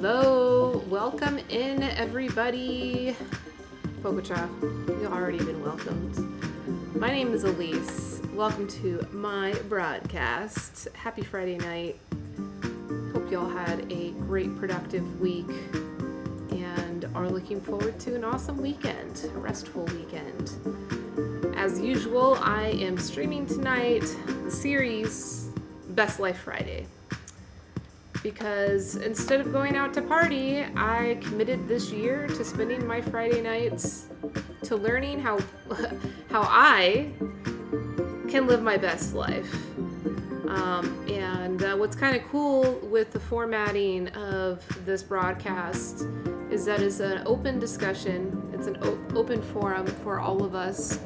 Hello, welcome in everybody. Pococha, you've already been welcomed. My name is Elise. Welcome to my broadcast. Happy Friday night. Hope y'all had a great productive week and are looking forward to an awesome weekend, a restful weekend. As usual, I am streaming tonight the series Best Life Friday. Because instead of going out to party, I committed this year to spending my Friday nights to learning how I can live my best life. What's kind of cool with the formatting of this broadcast is that it's an open discussion. It's an open forum for all of us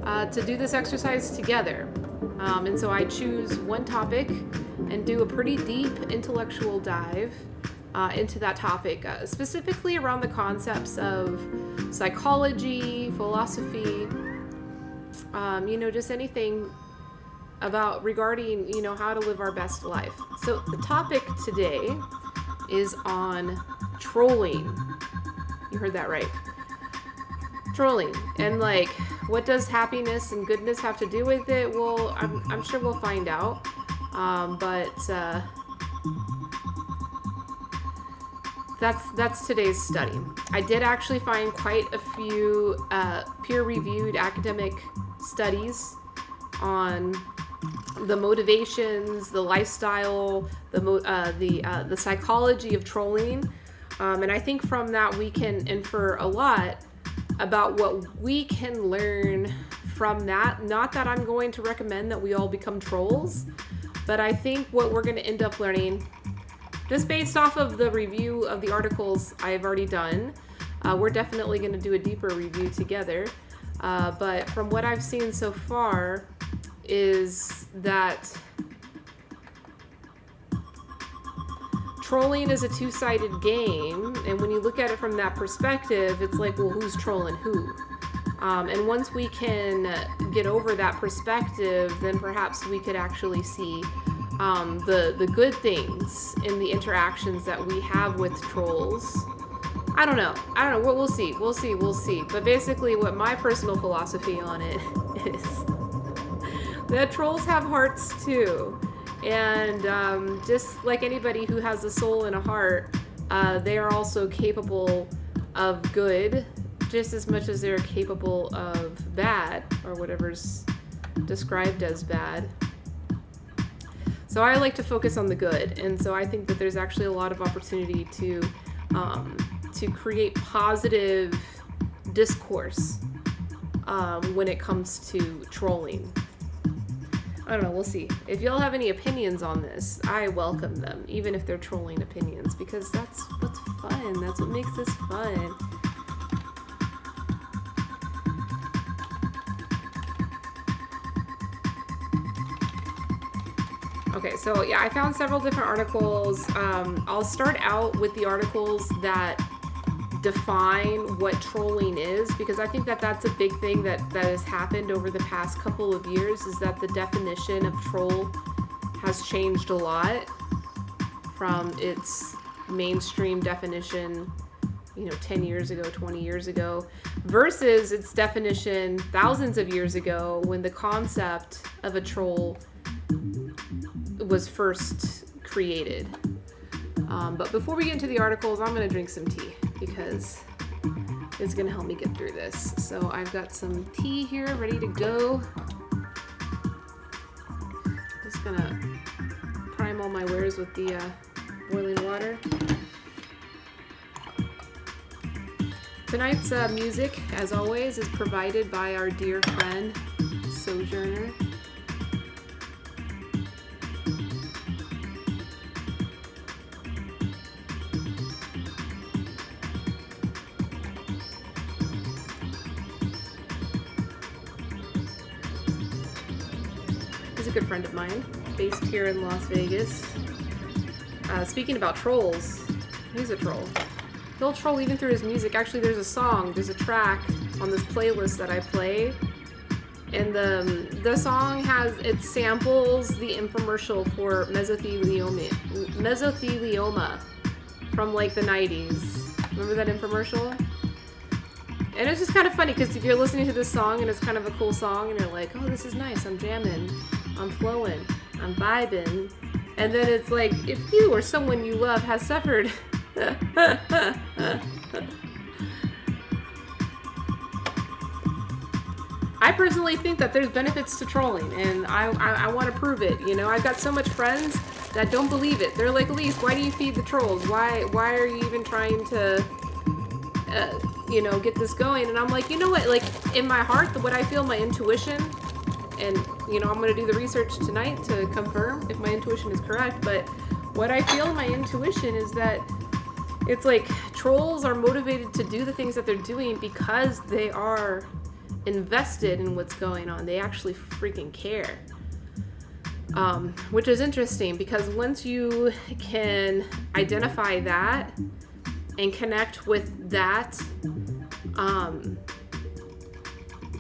to do this exercise together. And so I choose one topic and do a pretty deep intellectual dive into that topic, specifically around the concepts of psychology, philosophy, just anything about regarding, how to live our best life. So the topic today is on trolling. You heard that right. Trolling. And what does happiness and goodness have to do with it? Well, I'm sure we'll find out. That's today's study. I did actually find quite a few peer-reviewed academic studies on the motivations, the lifestyle, the psychology of trolling, and I think from that we can infer a lot about what we can learn from that. Not that I'm going to recommend that we all become trolls, but I think what we're going to end up learning, just based off of the review of the articles I've already done, we're definitely going to do a deeper review together. But from what I've seen so far is that trolling is a two-sided game. And when you look at it from that perspective, it's like, well, who's trolling who? And once we can get over that perspective, then perhaps we could actually see the good things in the interactions that we have with trolls. I don't know. We'll see. But basically what my personal philosophy on it is that trolls have hearts too. And just like anybody who has a soul and a heart, they are also capable of good just as much as they're capable of bad, or whatever's described as bad. So I like to focus on the good, and so I think that there's actually a lot of opportunity to create positive discourse when it comes to trolling. I don't know, we'll see. If y'all have any opinions on this, I welcome them, even if they're trolling opinions, because that's what's fun. That's what makes this fun. Okay, so yeah, I found several different articles. I'll start out with the articles that define what trolling is, because I think that that's a big thing that has happened over the past couple of years, is that the definition of troll has changed a lot from its mainstream definition, 10 years ago, 20 years ago, versus its definition thousands of years ago when the concept of a troll was first created. But before we get into the articles, I'm going to drink some tea because it's going to help me get through this. So I've got some tea here ready to go. Just going to prime all my wares with the boiling water. Tonight's music, as always, is provided by our dear friend, Sojourner. He's a good friend of mine, based here in Las Vegas. Speaking about trolls, he's a troll. He'll troll even through his music. Actually, there's a track on this playlist that I play, and the song it samples the infomercial for mesothelioma from like the 90s. Remember that infomercial? And it's just kind of funny because you're listening to this song and it's kind of a cool song and you're like, oh, this is nice. I'm jamming. I'm flowing. I'm vibing. And then it's like, if you or someone you love has suffered. I personally think that there's benefits to trolling, and I want to prove it. You know, I've got so much friends that don't believe it. They're like, Elise, why do you feed the trolls? Why are you even trying to, you know, get this going? And I'm like, you know what? Like, in my heart, what I feel, my intuition, and, you know, I'm going to do the research tonight to confirm if my intuition is correct, but what I feel in my intuition is that it's like trolls are motivated to do the things that they're doing because they are invested in what's going on. They actually freaking care. Which is interesting because once you can identify that and connect with that,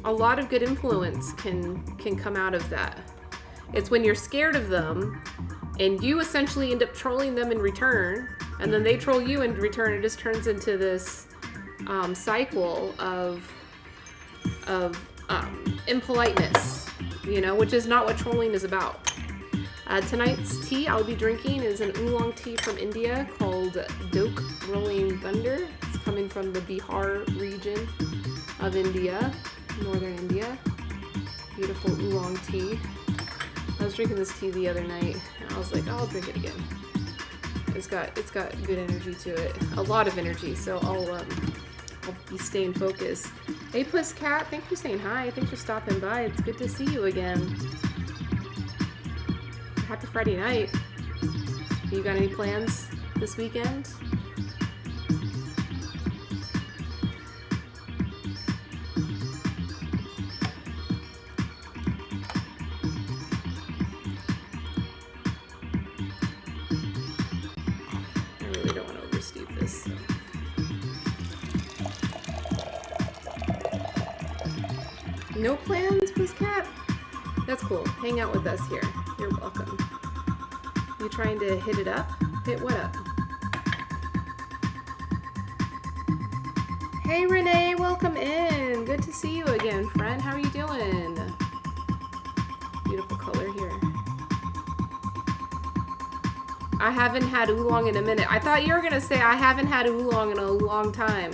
a lot of good influence can come out of that. It's when you're scared of them and you essentially end up trolling them in return, and then they troll you in return. It just turns into this cycle of impoliteness, you know, which is not what trolling is about. Tonight's tea I'll be drinking is an oolong tea from India called Doak Rolling Thunder. It's coming from the Bihar region of India, northern India. Beautiful oolong tea. I was drinking this tea the other night and I was like, oh, I'll drink it again. It's got good energy to it, a lot of energy, so I'll be staying focused. Hey Pusscat, thanks for saying hi. Thanks for stopping by. It's good to see you again. Happy Friday night. You got any plans this weekend? I really don't want to oversteep this. So. No plans, Pusscat? That's cool. Hang out with us here. You're welcome. You trying to hit it up? Hit what up? Hey Renee, welcome in. Good to see you again, friend. How are you doing? Beautiful color here. I haven't had oolong in a minute. I thought you were gonna say I haven't had oolong in a long time.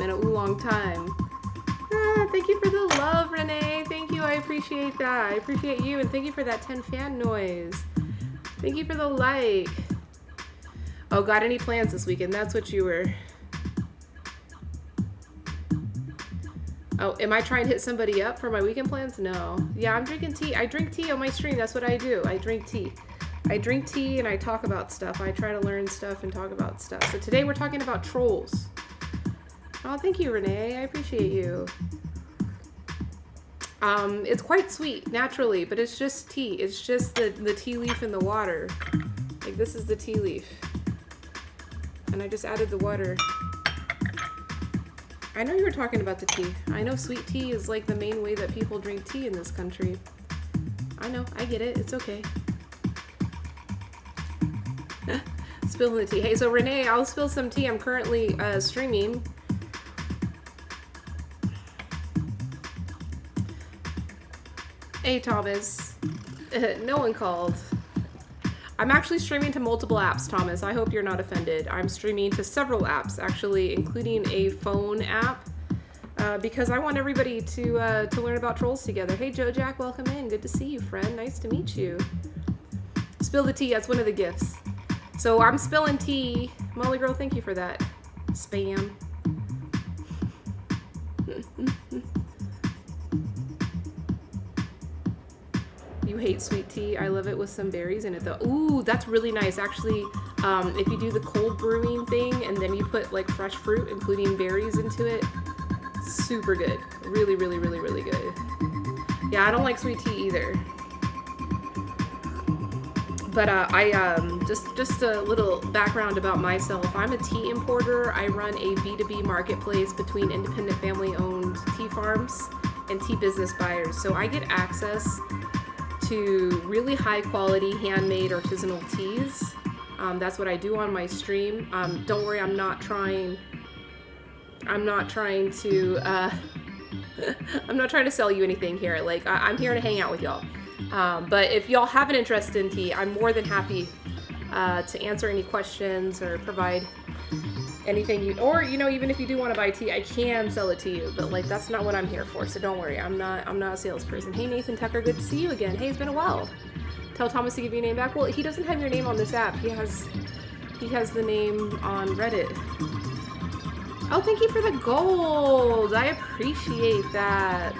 Thank you for the love, Renee. Thank you. I appreciate that. I appreciate you, and thank you for that 10 fan noise. Thank you for the like. Oh, got any plans this weekend? That's what you were. Oh, am I trying to hit somebody up for my weekend plans? No. Yeah, I'm drinking tea. I drink tea on my stream. That's what I do. I drink tea. I drink tea and I talk about stuff. I try to learn stuff and talk about stuff. So today we're talking about trolls. Oh, thank you, Renee. I appreciate you. It's quite sweet, naturally, but it's just tea. It's just the tea leaf in the water. Like, this is the tea leaf. And I just added the water. I know you were talking about the tea. I know sweet tea is like the main way that people drink tea in this country. I know, I get it. It's okay. Spilling the tea. Hey, so Renee, I'll spill some tea. I'm currently streaming. Hey Thomas, no one called. I'm actually streaming to multiple apps, Thomas. I hope you're not offended. I'm streaming to several apps, actually, including a phone app, because I want everybody to learn about trolls together. Hey Joe Jack, welcome in. Good to see you, friend. Nice to meet you. Spill the tea. That's one of the gifts. So I'm spilling tea. Molly girl, thank you for that. Spam. You hate sweet tea. I love it with some berries in it though. Ooh, that's really nice. Actually, if you do the cold brewing thing and then you put like fresh fruit, including berries into it, super good. Really, really, really, really good. Yeah, I don't like sweet tea either. But just a little background about myself. I'm a tea importer. I run a B2B marketplace between independent family-owned tea farms and tea business buyers. So I get access to really high quality handmade artisanal teas That's what I do on my stream. Don't worry, I'm not trying to I'm not trying to sell you anything here. Like, I'm here to hang out with y'all. But if y'all have an interest in tea, I'm more than happy to answer any questions or provide anything you, or, you know, even if you do want to buy tea, I can sell it to you. But like, that's not what I'm here for. So don't worry, I'm not a salesperson. Hey, Nathan Tucker, good to see you again. Hey, it's been a while. Tell Thomas to give you a name back. Well, he doesn't have your name on this app. He has the name on Reddit. Oh, thank you for the gold. I appreciate that.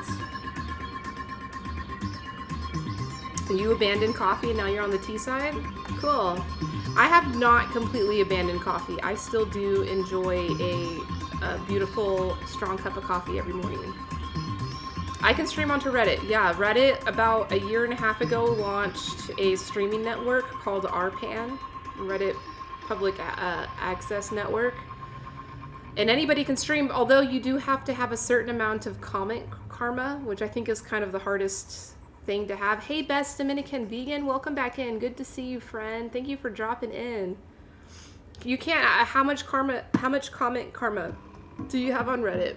So you abandoned coffee and now you're on the tea side? Cool. I have not completely abandoned coffee. I still do enjoy a beautiful, strong cup of coffee every morning. I can stream onto Reddit. Yeah, Reddit about a year and a half ago launched a streaming network called RPAN, Reddit Public Access Network. And anybody can stream, although you do have to have a certain amount of comment karma, which I think is kind of the hardest thing to have. Hey, Best Dominican Vegan, welcome back in. Good to see you, friend. Thank you for dropping in. You can't, how much comment karma do you have on Reddit?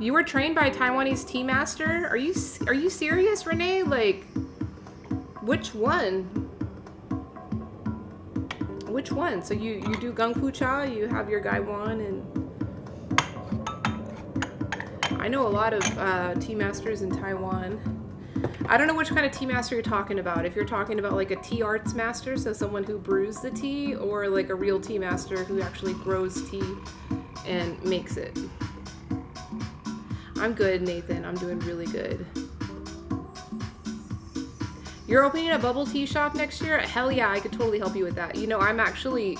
You were trained by a Taiwanese tea master? Are you serious, Renee? Like, which one? Which one? So you do Gung Fu Cha, you have your Gai Wan, and I know a lot of tea masters in Taiwan. I don't know which kind of tea master you're talking about. If you're talking about like a tea arts master, so someone who brews the tea, or like a real tea master who actually grows tea and makes it. I'm good, Nathan. I'm doing really good. You're opening a bubble tea shop next year? Hell yeah, I could totally help you with that. You know, I'm actually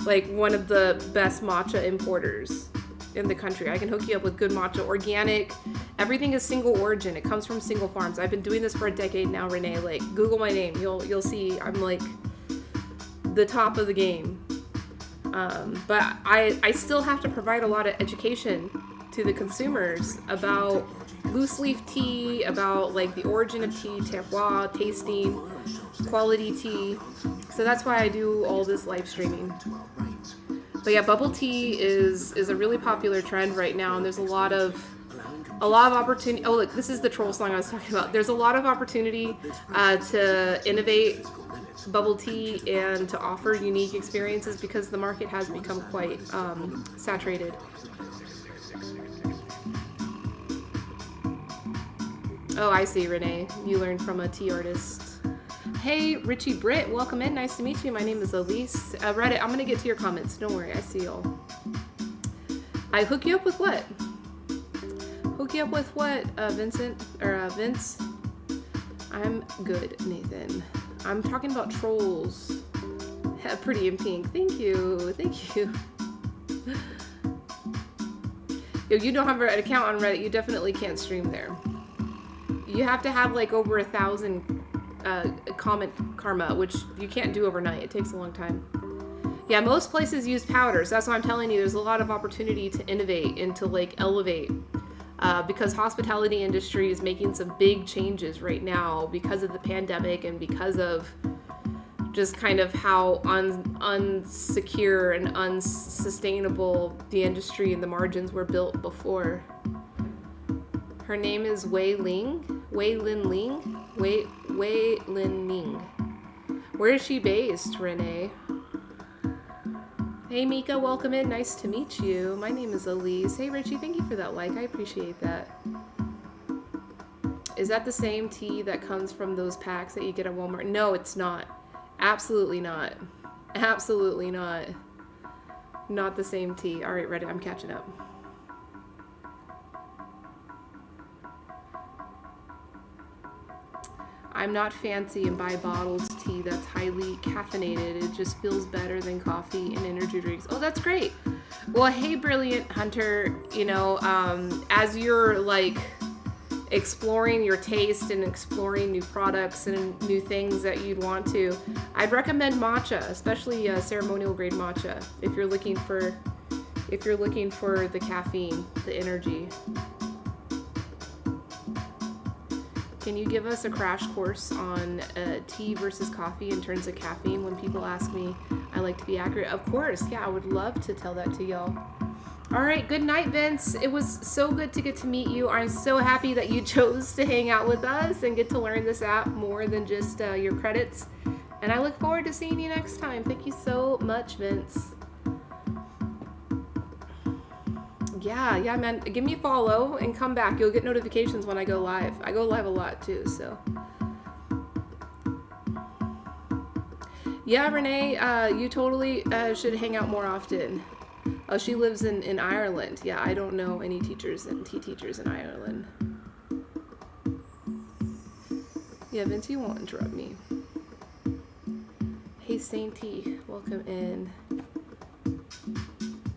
like one of the best matcha importers in the country. I can hook you up with good matcha, organic. Everything is single origin. It comes from single farms. I've been doing this for a decade now, Renee. Like, Google my name. You'll see I'm like the top of the game. But I still have to provide a lot of education to the consumers about loose leaf tea, about like the origin of tea, terroir, tasting, quality tea. So that's why I do all this live streaming. But yeah, bubble tea is a really popular trend right now, and there's a lot of opportunity. Oh, look, this is the troll song I was talking about. There's a lot of opportunity to innovate bubble tea and to offer unique experiences because the market has become quite saturated. Oh, I see, Renee. You learned from a tea artist. Hey, Richie Britt, welcome in. Nice to meet you. My name is Elise. Reddit, I'm going to get to your comments. Don't worry, I see y'all. I hook you up with what? Hook you up with what, Vincent? Or Vince? I'm good, Nathan. I'm talking about trolls. Pretty in pink. Thank you. Thank you. Yo, you don't have an account on Reddit. You definitely can't stream there. You have to have like over 1,000 comment karma, which you can't do overnight. It takes a long time. Yeah, most places use powders. That's why I'm telling you, there's a lot of opportunity to innovate and to like elevate because hospitality industry is making some big changes right now because of the pandemic and because of just kind of how unsecure and unsustainable the industry and the margins were built before. Her name is Wei Lin Ling. Where is she based, Renee? Hey Mika, welcome in. Nice to meet you. My name is Elise. Hey Richie, thank you for that like. I appreciate that. Is that the same tea that comes from those packs that you get at Walmart? No, it's not. Absolutely not. Absolutely not. Not the same tea. All right, Reddit, I'm catching up. I'm not fancy and buy bottled tea that's highly caffeinated. It just feels better than coffee and energy drinks. Oh, that's great. Well, hey, Brilliant Hunter, you know, as you're like exploring your taste and exploring new products and new things that you'd want to, I'd recommend matcha, especially ceremonial grade matcha, if you're looking for the caffeine, the energy. can you give us a crash course on tea versus coffee in terms of caffeine when people ask me? I like to be accurate. Of course, yeah, I would love to tell that to y'all. All right, good night, Vince. It was so good to get to meet you. I'm so happy that you chose to hang out with us and get to learn this app more than just your credits. And I look forward to seeing you next time. Thank you so much, Vince. Yeah, man. Give me a follow and come back. You'll get notifications when I go live. I go live a lot too, so. Yeah, Renee, you totally should hang out more often. Oh, she lives in Ireland. Yeah, I don't know any teachers and tea teachers in Ireland. Yeah, Vince, you won't interrupt me. Hey, Saint T, welcome in.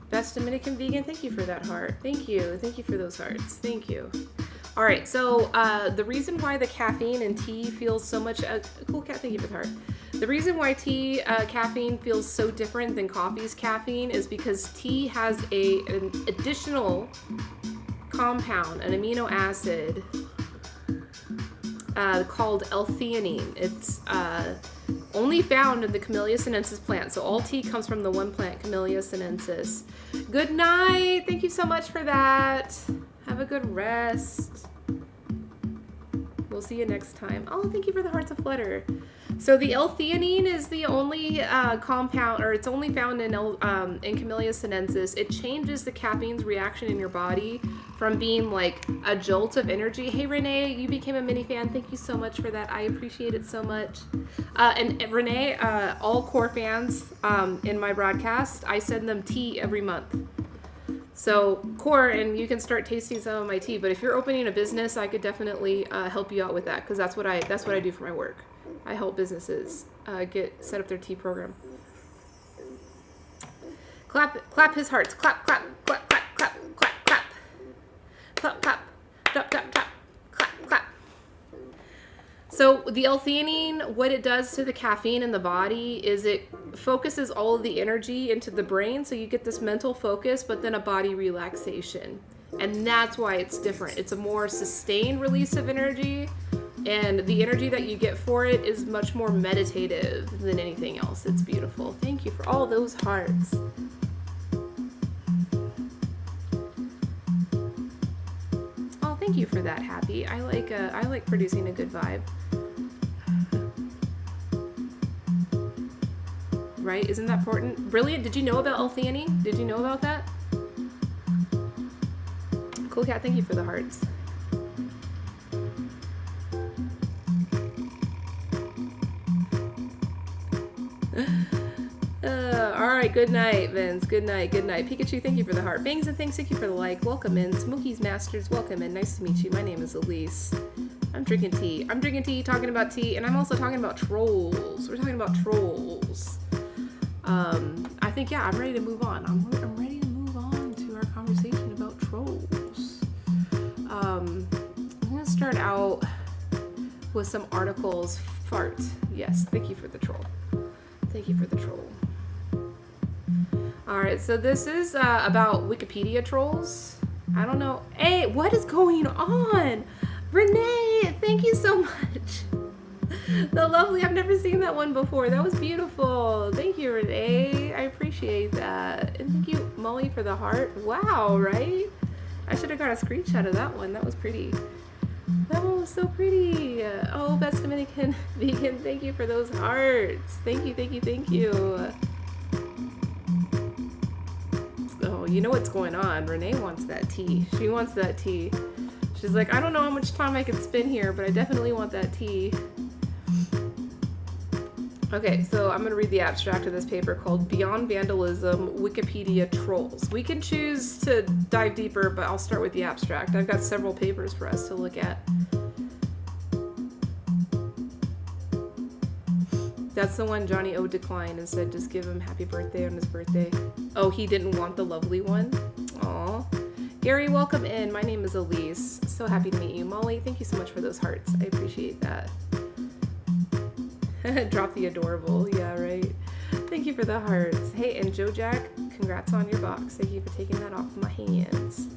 Best Dominican vegan, thank you for that heart. Thank you for those hearts. Thank you. All right, so the reason why the caffeine in tea feels so much, cool cat, thank you for the heart. The reason why tea caffeine feels so different than coffee's caffeine is because tea has an additional compound, an amino acid called L-theanine. It's only found in the Camellia sinensis plant. So all tea comes from the one plant, Camellia sinensis. Good night. Thank you so much for that. Have a good rest. We'll see you next time. Oh, thank you for the hearts of flutter. So the L-theanine is the only compound, or it's only found in Camellia sinensis. It changes the caffeine's reaction in your body from being like a jolt of energy. Hey, Renee, you became a mini fan. Thank you so much for that. I appreciate it so much. And Renee, all core fans in my broadcast, I send them tea every month. So core, and you can start tasting some of my tea. But if you're opening a business, I could definitely help you out with that, because that's what I do for my work. I help businesses set up their tea program. Clap his hearts. Clap, clap, clap, clap, clap, clap, clap. Clap, clap, clap, clap, clap, clap, clap. So the L-theanine, what it does to the caffeine in the body is it focuses all of the energy into the brain, so you get this mental focus, but then a body relaxation. And that's why it's different. It's a more sustained release of energy, and the energy that you get for it is much more meditative than anything else. It's beautiful. Thank you for all those hearts. Oh, thank you for that, Happy. I like producing a good vibe. Right? Isn't that important? Brilliant. Did you know about L-theanine? Did you know about that? Cool cat, thank you for the hearts. All right, good night, Vince. Good night, good night. Pikachu, thank you for the heart. Bangs and thanks, thank you for the like. Welcome in. Smokey's Masters, welcome in. Nice to meet you. My name is Elise. I'm drinking tea. I'm drinking tea, talking about tea, and I'm also talking about trolls. We're talking about trolls. I think, yeah, I'm ready to move on. I'm ready to move on to our conversation about trolls. I'm going to start out with some articles. Fart. Yes, thank you for the troll. Thank you for the troll. All right, so this is about Wikipedia trolls. I don't know. Hey, what is going on? Renee, thank you so much. The lovely, I've never seen that one before. That was beautiful. Thank you, Renee. I appreciate that. And thank you, Molly, for the heart. Wow, right? I should have got a screenshot of that one. That was pretty. That one was so pretty. Oh, Best Dominican Vegan, thank you for those hearts. Thank you, thank you, thank you. Oh, you know what's going on. Renee wants that tea. She wants that tea. She's like, I don't know how much time I can spend here, but I definitely want that tea. Okay, so I'm going to read the abstract of this paper called Beyond Vandalism, Wikipedia Trolls. We can choose to dive deeper, but I'll start with the abstract. I've got several papers for us to look at. That's the one Johnny O declined and said just give him happy birthday on his birthday. Oh, he didn't want the lovely one? Aw. Gary, welcome in. My name is Elise. So happy to meet you. Molly, thank you so much for those hearts. I appreciate that. Drop the adorable. Yeah, right. Thank you for the hearts. Hey, and Joe Jack, congrats on your box. Thank you for taking that off my hands.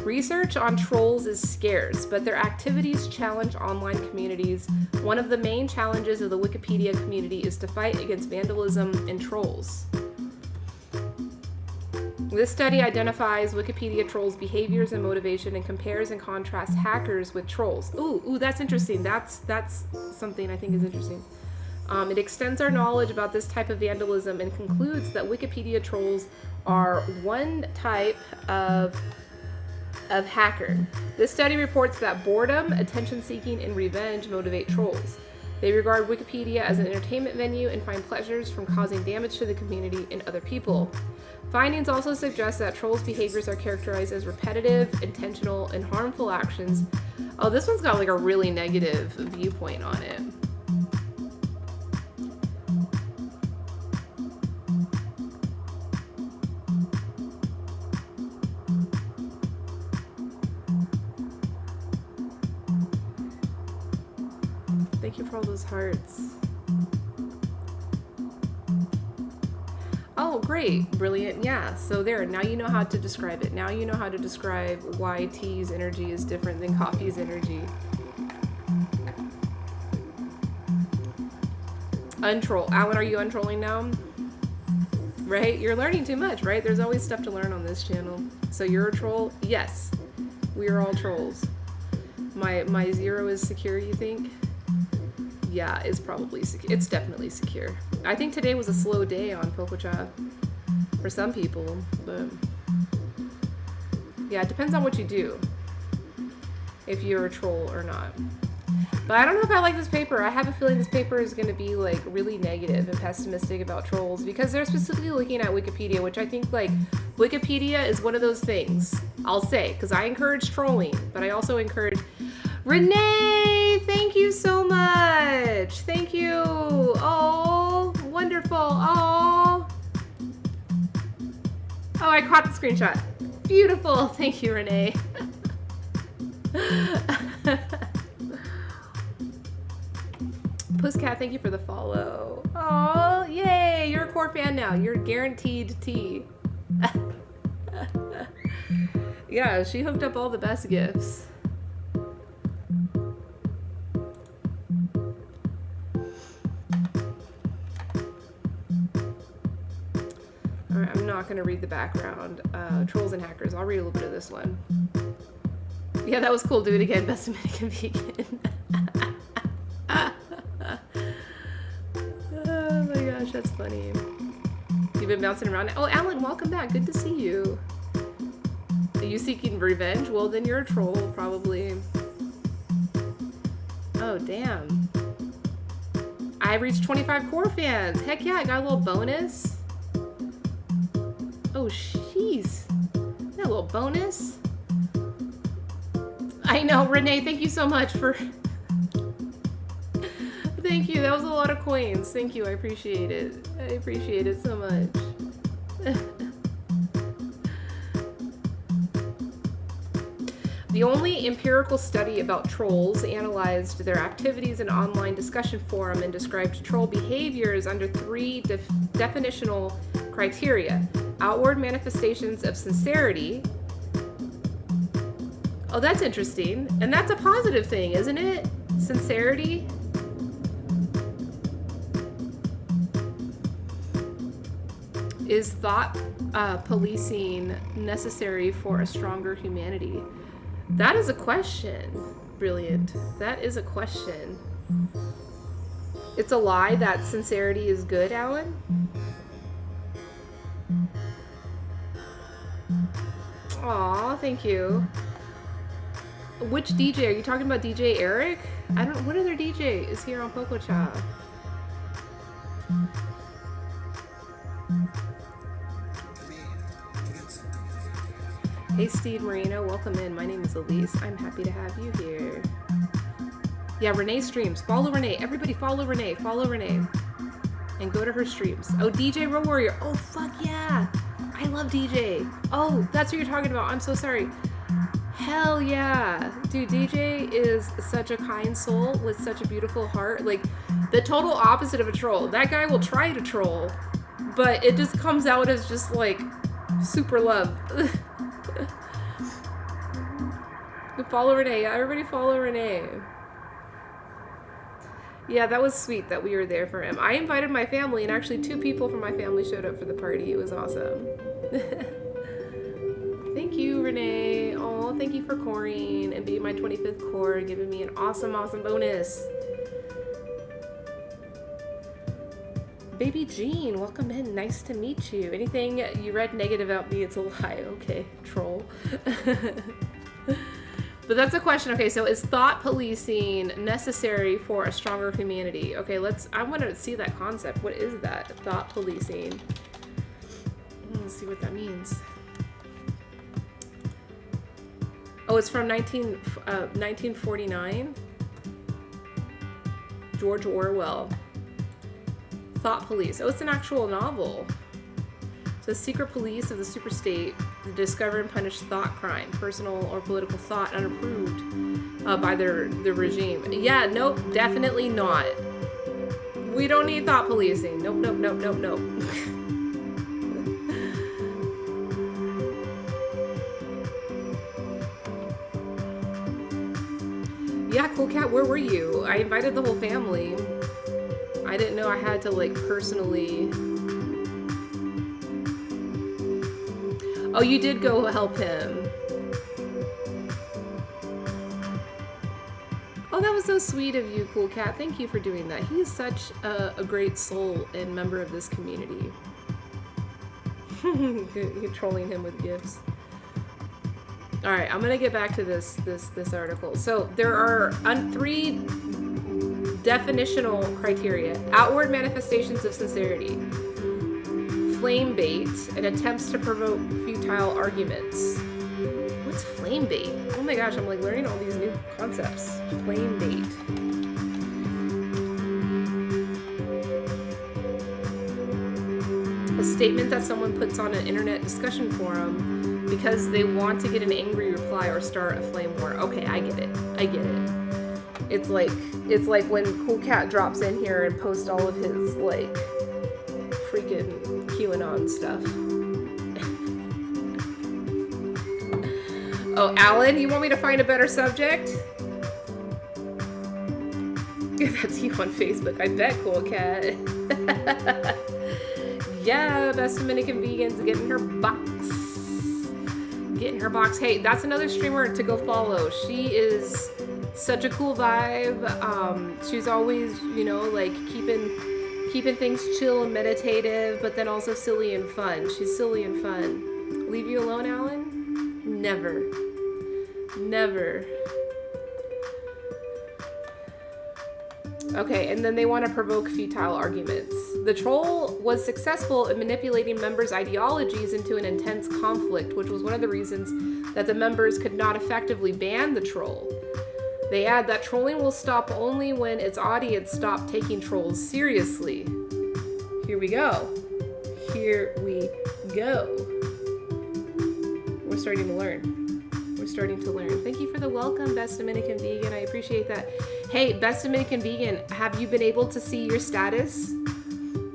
Research on trolls is scarce, but their activities challenge online communities. One of the main challenges of the Wikipedia community is to fight against vandalism and trolls. This study identifies Wikipedia trolls' behaviors and motivation and compares and contrasts hackers with trolls. Ooh, that's interesting. That's something I think is interesting. It extends our knowledge about this type of vandalism and concludes that Wikipedia trolls are one type of hacker. This study reports that boredom, attention-seeking, and revenge motivate trolls. They regard Wikipedia as an entertainment venue and find pleasures from causing damage to the community and other people. Findings also suggest that trolls' behaviors are characterized as repetitive, intentional, and harmful actions. Oh, this one's got like a really negative viewpoint on it. Thank you for all those hearts. Oh, great. Brilliant. Yeah. So there, now you know how to describe it. Now you know how to describe why tea's energy is different than coffee's energy. Untroll. Alan, are you untrolling now? Right? You're learning too much, right? There's always stuff to learn on this channel. So you're a troll? Yes. We are all trolls. My zero is secure, you think? Yeah, it's probably secure. It's definitely secure. I think today was a slow day on Pococha for some people, but yeah, it depends on what you do, if you're a troll or not. But I don't know if I like this paper. I have a feeling this paper is going to be like really negative and pessimistic about trolls because they're specifically looking at Wikipedia, which I think like Wikipedia is one of those things, I'll say, because I encourage trolling, but I also encourage... Renee, thank you so much. Thank you. Oh, wonderful. Oh, I caught the screenshot. Beautiful. Thank you, Renee. Pusscat, thank you for the follow. Oh, yay. You're a core fan now. You're guaranteed tea. Yeah, she hooked up all the best gifts. Alright, I'm not going to read the background. Trolls and hackers. I'll read a little bit of this one. Yeah, that was cool. Do it again. Best Dominican vegan. Oh my gosh, that's funny. You've been bouncing around. Oh, Alan, welcome back. Good to see you. Are you seeking revenge? Well, then you're a troll, probably. Oh, damn. I reached 25 core fans. Heck yeah, I got a little bonus. Oh, jeez. Got a little bonus. I know, Renee, thank you so much for... Thank you, that was a lot of coins. Thank you, I appreciate it. I appreciate it so much. The only empirical study about trolls analyzed their activities in an online discussion forum and described troll behaviors under three definitional criteria. Outward manifestations of sincerity. Oh, that's interesting. And that's a positive thing, isn't it? Sincerity. Is thought policing necessary for a stronger humanity? That is a question. Brilliant. That is a question. It's a lie that sincerity is good, Alan? Aw, thank you. Which DJ? Are you talking about DJ Eric? I don't... What other DJ is here on Pococha? Hey Steve Marino, welcome in. My name is Elise. I'm happy to have you here. Yeah, Renee streams. Follow Renee. Everybody follow Renee. Follow Renee. And go to her streams. Oh, DJ Road Warrior. Oh, fuck yeah. I love DJ. Oh, that's what you're talking about. I'm so sorry. Hell yeah. Dude, DJ is such a kind soul with such a beautiful heart. Like, the total opposite of a troll. That guy will try to troll, but it just comes out as just, like, super love. Follow Renee. Yeah, everybody follow Renee. Yeah, that was sweet that we were there for him. I invited my family, and actually 2 people from my family showed up for the party. It was awesome. Thank you, Renee. Oh, thank you for coring and being my 25th core, giving me an awesome, awesome bonus. Baby Jean, welcome in. Nice to meet you. Anything you read negative about me, it's a lie. Okay, troll. But that's a question. Okay, so is thought policing necessary for a stronger humanity? Okay, I want to see that concept. What is that? Thought policing. Let's see what that means. Oh, it's from 1949. George Orwell. Thought police. Oh, it's an actual novel. So, secret police of the superstate discover and punish thought crime, personal or political thought unapproved by the regime. Yeah, nope, definitely not. We don't need thought policing. Nope, nope, nope, nope, nope. Yeah, Cool Cat, where were you? I invited the whole family. I didn't know I had to, like, personally... Oh, you did go help him. Oh, that was so sweet of you, Cool Cat. Thank you for doing that. He is such a great soul and member of this community. You're trolling him with gifts. All right, I'm gonna get back to this article. So there are 3 definitional criteria: outward manifestations of sincerity, flame bait, and attempts to provoke futile arguments. What's flame bait? Oh my gosh, I'm like learning all these new concepts. Flame bait. A statement that someone puts on an internet discussion forum because they want to get an angry reply or start a flame war. Okay, I get it. I get it. It's like when Cool Cat drops in here and posts all of his like freaking QAnon stuff. Oh, Alan, you want me to find a better subject? That's you on Facebook. I bet, Cool Cat. Yeah, Best Dominican Vegans getting her box. Getting her box. Hey, that's another streamer to go follow. She is such a cool vibe. She's always, you know, like keeping things chill and meditative, but then also silly and fun. She's silly and fun. Leave you alone, Alan? Never. Never. Okay, and then they want to provoke futile arguments. The troll was successful in manipulating members' ideologies into an intense conflict, which was one of the reasons that the members could not effectively ban the troll. They add that trolling will stop only when its audience stop taking trolls seriously. Here we go. Here we go. We're starting to learn. We're starting to learn. Thank you for the welcome, Best Dominican Vegan. I appreciate that. Hey, Best Dominican Vegan, have you been able to see your status?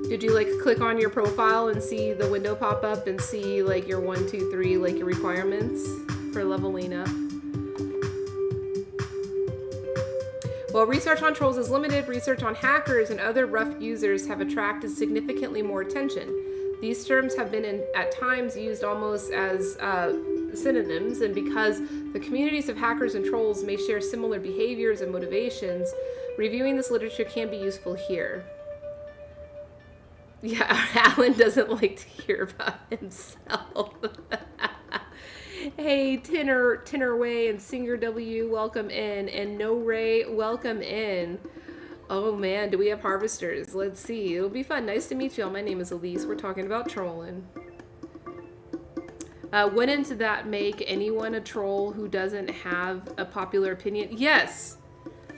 Did you like click on your profile and see the window pop up and see like your 1, 2, 3, like your requirements for leveling up? While research on trolls is limited, research on hackers and other rough users have attracted significantly more attention. These terms have been at times used almost as synonyms, and because the communities of hackers and trolls may share similar behaviors and motivations, reviewing this literature can be useful here. Yeah, Alan doesn't like to hear about himself. Hey, Tinner Way and Singer W, welcome in. And No Ray, welcome in. Oh man, do we have harvesters? Let's see. It'll be fun. Nice to meet y'all. My name is Elise. We're talking about trolling. Wouldn't that make anyone a troll who doesn't have a popular opinion? Yes.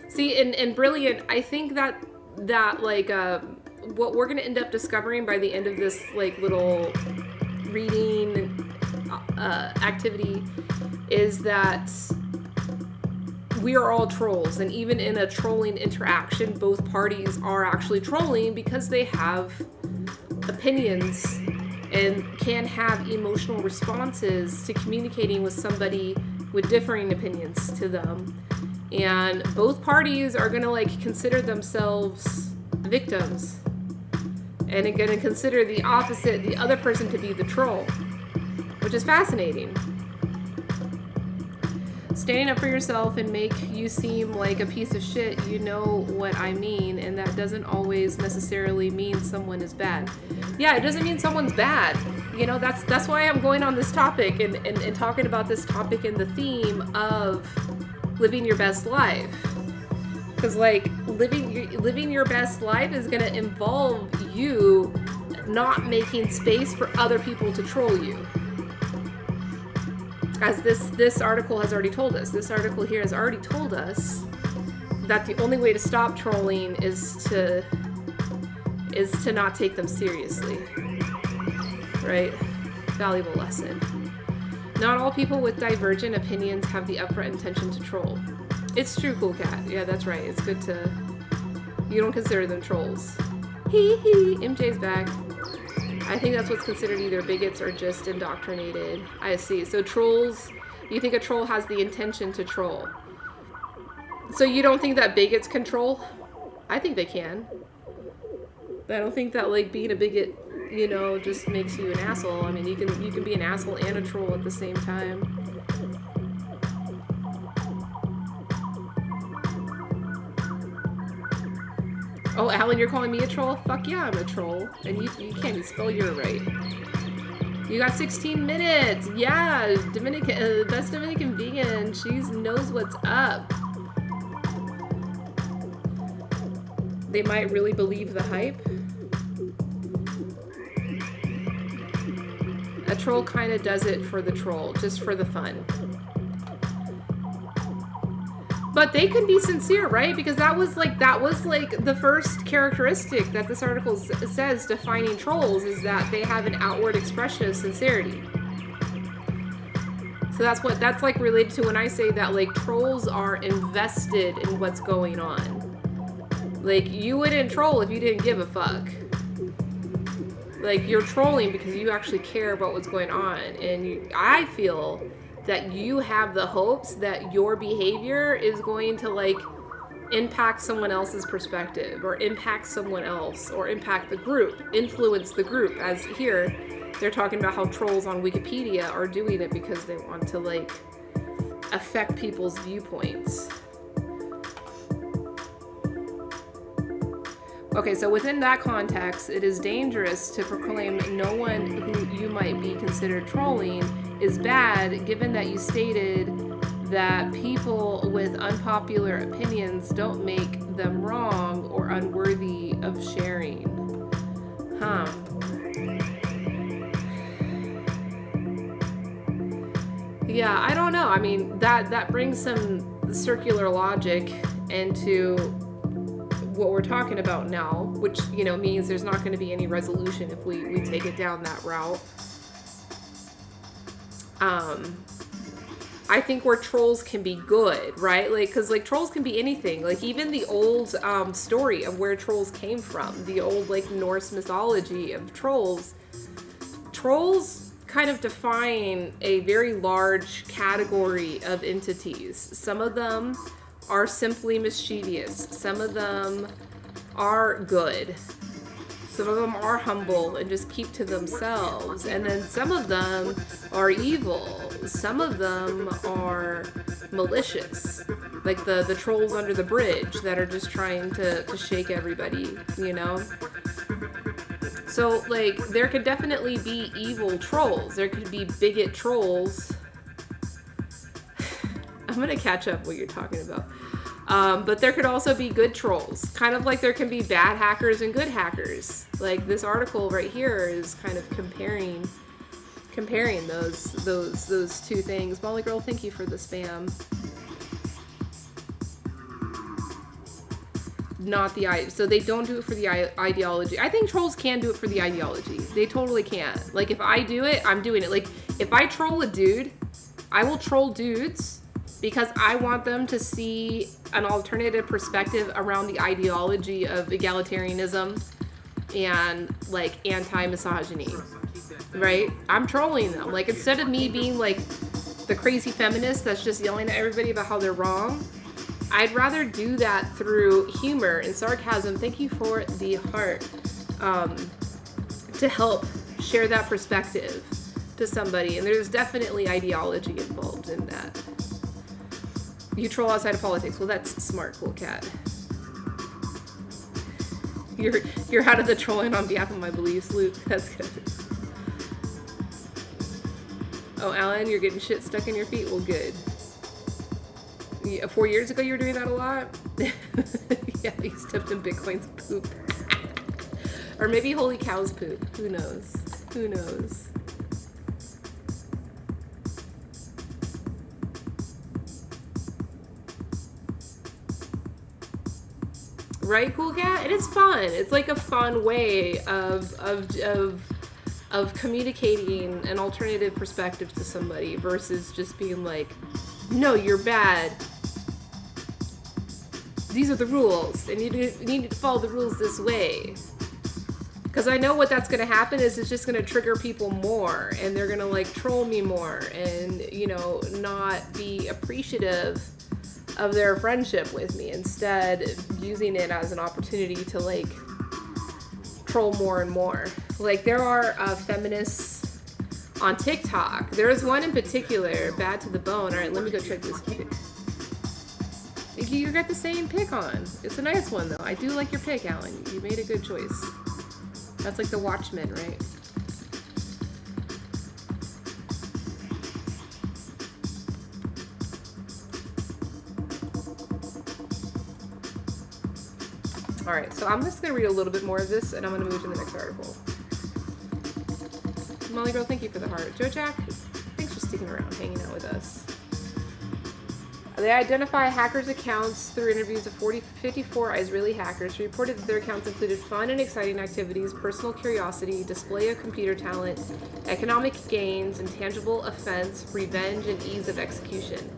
See, and Brilliant, I think that like, what we're going to end up discovering by the end of this, like, little reading activity is that we are all trolls, and even in a trolling interaction, both parties are actually trolling because they have opinions and can have emotional responses to communicating with somebody with differing opinions to them. And both parties are going to like consider themselves victims. And are going to consider the opposite, the other person to be the troll. Which is fascinating. Standing up for yourself and make you seem like a piece of shit, you know what I mean, and that doesn't always necessarily mean someone is bad. Yeah, it doesn't mean someone's bad. You know, that's why I'm going on this topic and talking about this topic in the theme of living your best life. Because like living your best life is going to involve you not making space for other people to troll you. As this article has already told us. This article here has already told us that the only way to stop trolling is to not take them seriously. Right? Valuable lesson. Not all people with divergent opinions have the upfront intention to troll. It's true, Cool Cat. Yeah, that's right. It's good to... You don't consider them trolls. Hee hee. MJ's back. I think that's what's considered either bigots or just indoctrinated. I see. So trolls, you think a troll has the intention to troll. So you don't think that bigots can troll? I think they can. I don't think that like being a bigot, you know, just makes you an asshole. I mean, you can be an asshole and a troll at the same time. Oh, Alan, you're calling me a troll? Fuck yeah, I'm a troll. And you can't even spell your right. You got 16 minutes. Yeah, best Dominican vegan. She knows what's up. They might really believe the hype. A troll kind of does it for the troll, just for the fun. But they can be sincere, right? Because that was like the first characteristic that this article says defining trolls is that they have an outward expression of sincerity. So that's like related to when I say that like trolls are invested in what's going on. Like you wouldn't troll if you didn't give a fuck. Like you're trolling because you actually care about what's going on, and I feel that you have the hopes that your behavior is going to like impact someone else's perspective or impact someone else or impact the group, influence the group. As here, they're talking about how trolls on Wikipedia are doing it because they want to like affect people's viewpoints. Okay, so within that context, it is dangerous to proclaim no one who you might be considered trolling is bad, given that you stated that people with unpopular opinions don't make them wrong or unworthy of sharing. Huh. Yeah, I don't know. I mean, that brings some circular logic into what we're talking about now, which, you know, means there's not going to be any resolution if we take it down that route. I think where trolls can be good, right? Like, because like trolls can be anything. Like even the old story of where trolls came from, the old like Norse mythology of trolls. Trolls kind of define a very large category of entities. Some of them are simply mischievous. Some of them are good. Some of them are humble and just keep to themselves. And then some of them are evil. Some of them are malicious. Like the trolls under the bridge that are just trying to shake everybody, you know? So, like, there could definitely be evil trolls. There could be bigot trolls. I'm gonna catch up what you're talking about. But there could also be good trolls. Kind of like there can be bad hackers and good hackers. Like this article right here is kind of comparing those two things. Molly Girl, thank you for the spam. Not the so they don't do it for the ideology. I think trolls can do it for the ideology. They totally can. Like if I do it, I'm doing it. Like if I troll a dude, I will troll dudes because I want them to see an alternative perspective around the ideology of egalitarianism and like anti-misogyny, right? I'm trolling them. Like instead of me being like the crazy feminist that's just yelling at everybody about how they're wrong. I'd rather do that through humor and sarcasm. Thank you for the heart. To help share that perspective to somebody. And there's definitely ideology involved in that. You troll outside of politics. Well, that's smart, cool cat. You're out of the trolling on behalf of my beliefs, Luke. That's good. Oh, Alan, you're getting shit stuck in your feet? Well, good. 4 years ago, you were doing that a lot? Yeah, you stepped in Bitcoin's poop. Or maybe holy cow's poop. Who knows? Who knows? Right, cool cat? And it's fun. It's like a fun way of communicating an alternative perspective to somebody versus just being like, no, you're bad. These are the rules, and you need to follow the rules this way. Because I know what that's going to happen is it's just going to trigger people more, and they're going to like troll me more and, you know, not be appreciative of their friendship with me, instead using it as an opportunity to like troll more and more. Like there are feminists on TikTok. There's one in particular, Bad to the Bone. All right, let me go check this pic. You got the same pic on. It's a nice one though. I do like your pic, Alan. You made a good choice. That's like the Watchmen, right? All right, so I'm just gonna read a little bit more of this and I'm gonna move to the next article. Molly Girl, thank you for the heart. Joe Jack, thanks for sticking around, hanging out with us. They identify hackers' accounts through interviews of 54 Israeli hackers who reported that their accounts included fun and exciting activities, personal curiosity, display of computer talent, economic gains, intangible offense, revenge, and ease of execution.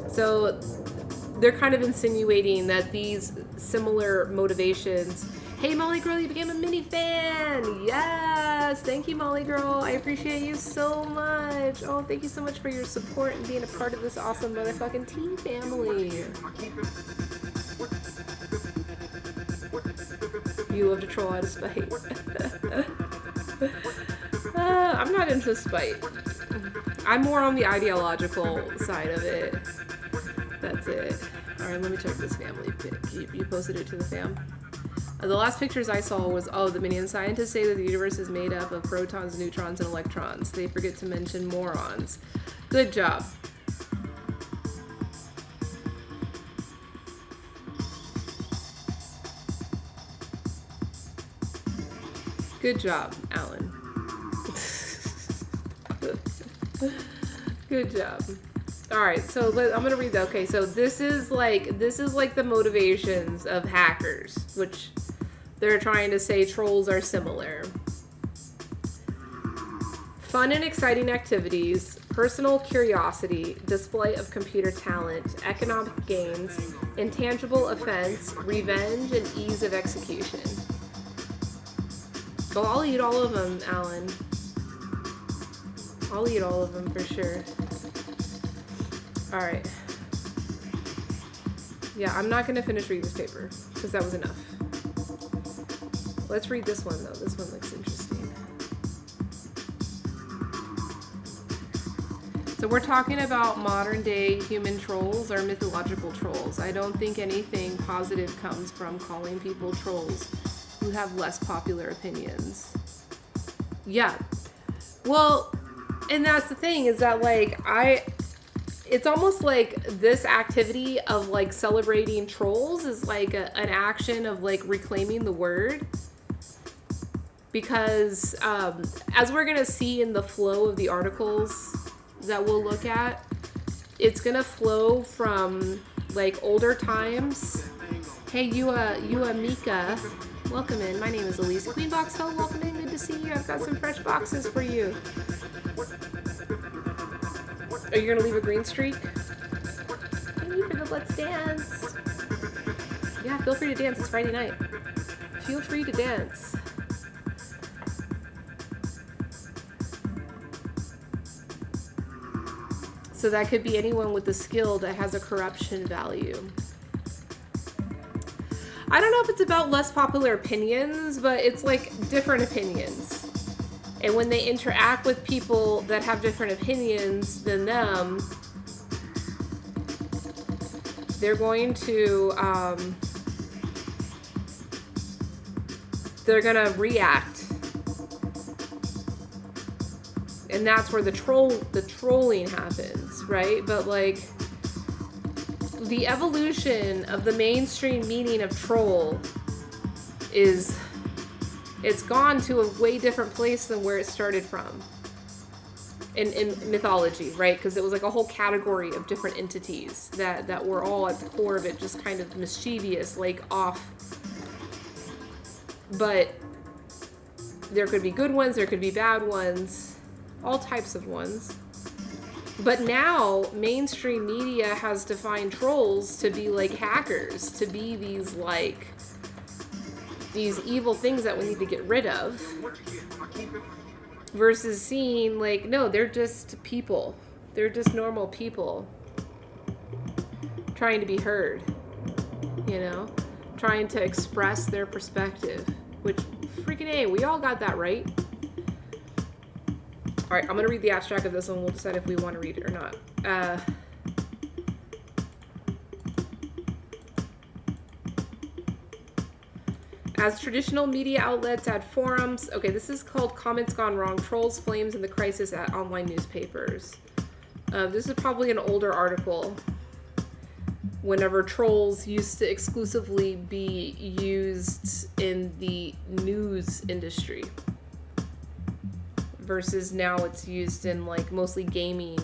So they're kind of insinuating that these similar motivations. Hey, Molly Girl, you became a mini fan. Yes, thank you, Molly Girl. I appreciate you so much. Oh, thank you so much for your support and being a part of this awesome motherfucking team family. You love to troll out of spite. I'm not into spite. I'm more on the ideological side of it. That's it. All right, let me check this family pic. You posted it to the fam? The last pictures I saw was, the Minion scientists say that the universe is made up of protons, neutrons, and electrons. They forget to mention morons. Good job. Good job, Alan. Good job. All right, so I'm gonna read that. Okay, so this is like the motivations of hackers, which they're trying to say trolls are similar. Fun and exciting activities, personal curiosity, display of computer talent, economic gains, intangible offense, revenge, and ease of execution. Oh, I'll eat all of them, Alan. I'll eat all of them for sure. All right. Yeah, I'm not going to finish reading this paper because that was enough. Let's read this one, though. This one looks interesting. So we're talking about modern-day human trolls or mythological trolls. I don't think anything positive comes from calling people trolls who have less popular opinions. Yeah. Well, and that's the thing is that, like, it's almost like this activity of, like, celebrating trolls is, like, an action of, like, reclaiming the word. Because as we're going to see in the flow of the articles that we'll look at, it's going to flow from, like, older times. Hey, you Mika. Welcome in. My name is Elise. Queen Box Home, welcome in. Good to see you. I've got some fresh boxes for you. Are you going to leave a green streak? Thank you for the Let's Dance. Yeah, feel free to dance. It's Friday night. Feel free to dance. So that could be anyone with a skill that has a corruption value. I don't know if it's about less popular opinions, but it's like different opinions. And when they interact with people that have different opinions than them, they're going to react. And that's where the trolling happens, right? But like the evolution of the mainstream meaning of troll it's gone to a way different place than where it started from in mythology, right? Because it was like a whole category of different entities that were all at the core of it, just kind of mischievous, like off. But there could be good ones, there could be bad ones, all types of ones. But now mainstream media has defined trolls to be like hackers, to be these evil things that we need to get rid of, versus seeing like, no, they're just people. They're just normal people trying to be heard, you know, trying to express their perspective, which freaking A, we all got that right. All right, I'm going to read the abstract of this one. We'll decide if we want to read it or not. As traditional media outlets add forums, okay, this is called Comments Gone Wrong, Trolls, Flames, and the Crisis at Online Newspapers. This is probably an older article whenever trolls used to exclusively be used in the news industry versus now it's used in like mostly gaming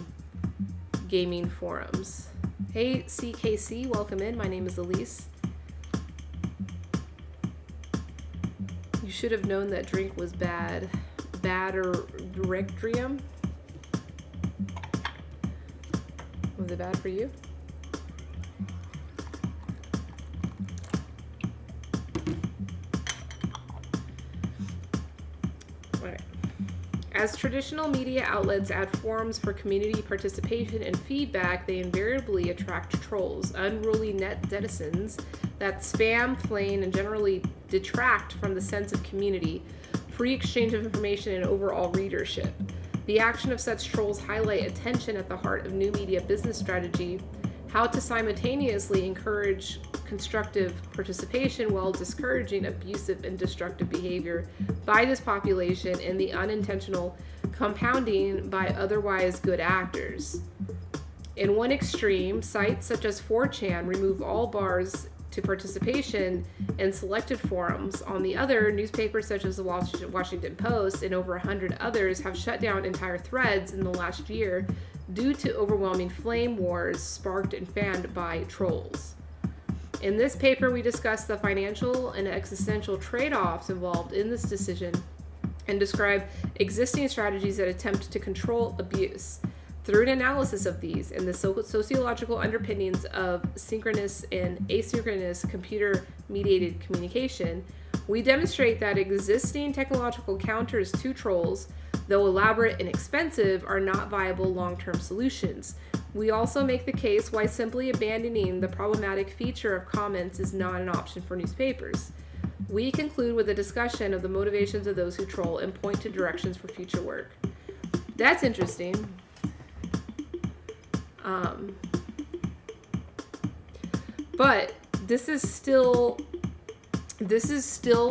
forums. Hey, CKC, welcome in. My name is Elise. You should have known that drink was bad. Bad or directrium? Was it bad for you? Alright. As traditional media outlets add forums for community participation and feedback, they invariably attract trolls, unruly netizens that spam, flame, and generally detract from the sense of community, free exchange of information, and overall readership. The action of such trolls highlight a tension at the heart of new media business strategy, how to simultaneously encourage constructive participation while discouraging abusive and destructive behavior by this population, and the unintentional compounding by otherwise good actors. In one extreme, sites such as 4chan remove all bars to participation in selected forums. On the other, newspapers such as the Washington Post and over 100 others have shut down entire threads in the last year due to overwhelming flame wars sparked and fanned by trolls. In this paper, we discuss the financial and existential trade-offs involved in this decision and describe existing strategies that attempt to control abuse. Through an analysis of these and the sociological underpinnings of synchronous and asynchronous computer-mediated communication, we demonstrate that existing technological counters to trolls, though elaborate and expensive, are not viable long-term solutions. We also make the case why simply abandoning the problematic feature of comments is not an option for newspapers. We conclude with a discussion of the motivations of those who troll and point to directions for future work. That's interesting. But this is still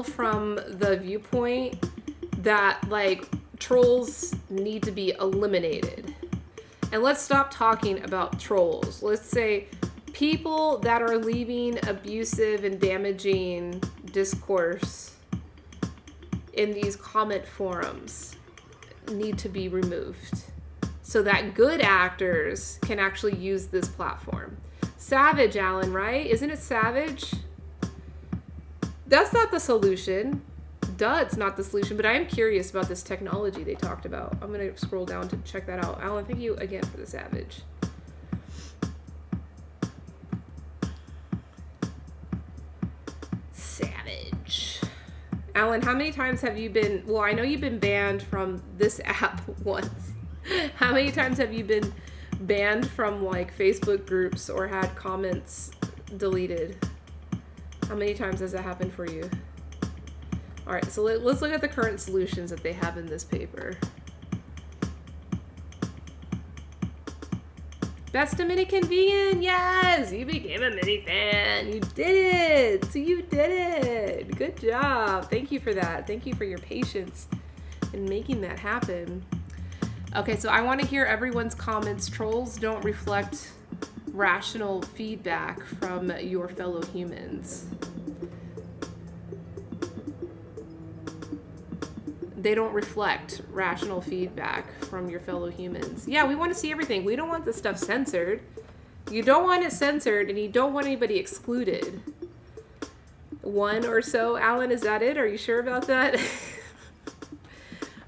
from the viewpoint that like trolls need to be eliminated. And let's stop talking about trolls. Let's say people that are leaving abusive and damaging discourse in these comment forums need to be removed so that good actors can actually use this platform. Savage, Alan, right? Isn't it savage? That's not the solution. Duh, it's not the solution, but I am curious about this technology they talked about. I'm going to scroll down to check that out. Alan, thank you again for the savage. Savage. Alan, how many times have you been, well, I know you've been banned from this app once. How many times have you been banned from like Facebook groups or had comments deleted? How many times has that happened for you? All right, so let's look at the current solutions that they have in this paper. Best Dominican vegan, yes! You became a mini fan. You did it. So you did it. Good job. Thank you for that. Thank you for your patience in making that happen. Okay, so I want to hear everyone's comments. Trolls don't reflect rational feedback from your fellow humans. They don't reflect rational feedback from your fellow humans. Yeah, we want to see everything. We don't want this stuff censored. You don't want it censored, and you don't want anybody excluded. One or so. Alan, is that it? Are you sure about that?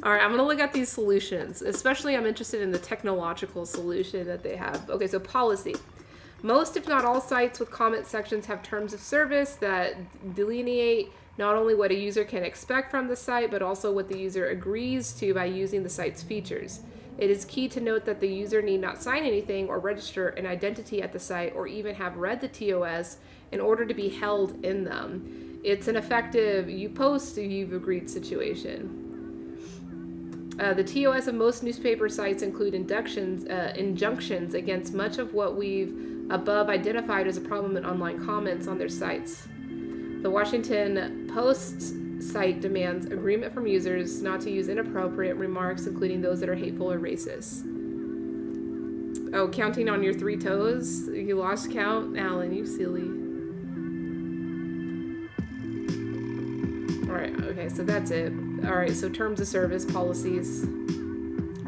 All right, I'm going to look at these solutions. Especially, I'm interested in the technological solution that they have. Okay, so policy. Most, if not all, sites with comment sections have terms of service that delineate not only what a user can expect from the site, but also what the user agrees to by using the site's features. It is key to note that the user need not sign anything or register an identity at the site or even have read the TOS in order to be held in them. It's an effective you post you've agreed situation. The TOS of most newspaper sites include injunctions against much of what we've above identified as a problem in online comments on their sites. The Washington Post's site demands agreement from users not to use inappropriate remarks, including those that are hateful or racist. Oh, counting on your 3 toes? You lost count? Alan, you silly. All right, okay, so that's it. All right, so terms of service, policies,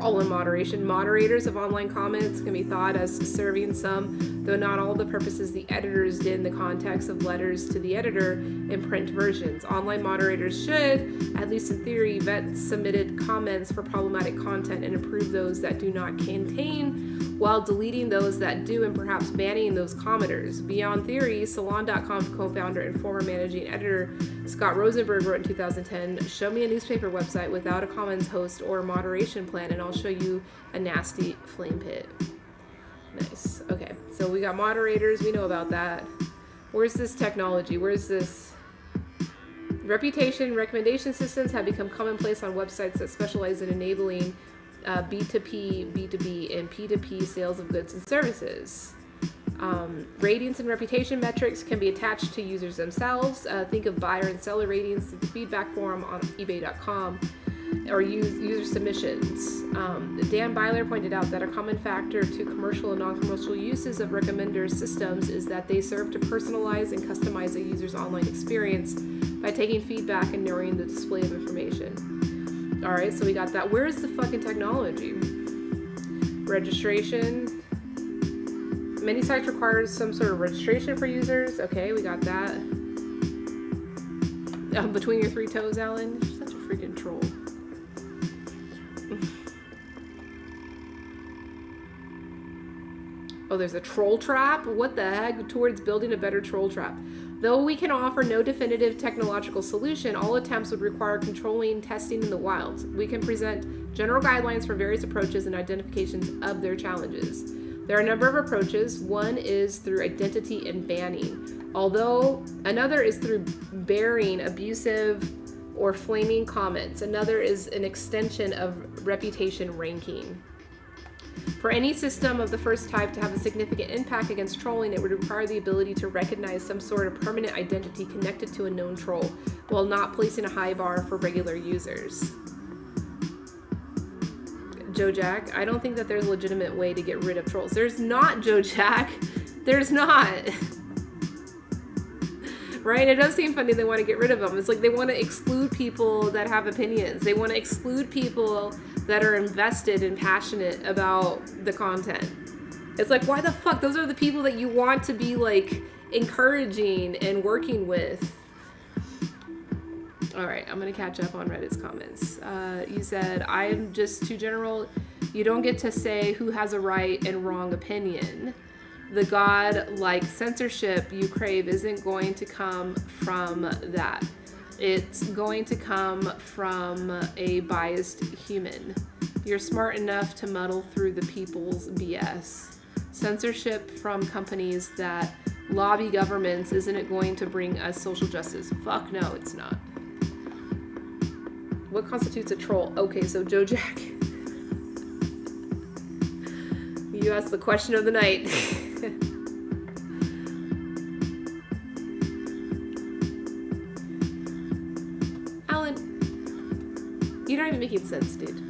all in moderation. Moderators of online comments can be thought as serving some, though not all, the purposes the editors did in the context of letters to the editor in print versions. Online moderators should, at least in theory, vet submitted comments for problematic content and approve those that do not contain, while deleting those that do and perhaps banning those commenters. Beyond theory, Salon.com co-founder and former managing editor Scott Rosenberg wrote in 2010, "Show me a newspaper website without a commons host or a moderation plan and I'll show you a nasty flame pit." Nice. Okay, so we got moderators. We know about that. Where's this technology? Where's this? Reputation recommendation systems have become commonplace on websites that specialize in enabling B2P, B2B, and P2P sales of goods and services. Ratings and reputation metrics can be attached to users themselves. Think of buyer and seller ratings to the feedback forum on ebay.com. Or user submissions. Dan Byler pointed out that a common factor to commercial and non-commercial uses of recommender systems is that they serve to personalize and customize a user's online experience by taking feedback and narrowing the display of information. All right, so we got that. Where's the fucking technology? Registration. Many sites require some sort of registration for users. Okay, we got that. Between your 3 toes, Alan. You're such a freaking troll. Oh, there's a troll trap? What the heck? Towards building a better troll trap. Though we can offer no definitive technological solution, all attempts would require controlling testing in the wild. We can present general guidelines for various approaches and identifications of their challenges. There are a number of approaches. One is through identity and banning, although another is through bearing abusive or flaming comments. Another is an extension of reputation ranking. For any system of the first type to have a significant impact against trolling, it would require the ability to recognize some sort of permanent identity connected to a known troll, while not placing a high bar for regular users. Joe Jack, I don't think that there's a legitimate way to get rid of trolls. There's not, Joe Jack. There's not. Right? It does seem funny they want to get rid of them. It's like they want to exclude people that have opinions. They want to exclude people that are invested and passionate about the content. It's like, why the fuck? Those are the people that you want to be like encouraging and working with. All right, I'm going to catch up on Reddit's comments. You said, I'm just too general. You don't get to say who has a right and wrong opinion. The god-like censorship you crave isn't going to come from that. It's going to come from a biased human. You're smart enough to muddle through the people's BS. Censorship from companies that lobby governments, isn't it going to bring us social justice? Fuck no, it's not. What constitutes a troll? Okay, so Joe Jack. You asked the question of the night. Alan, you're not even making sense, dude.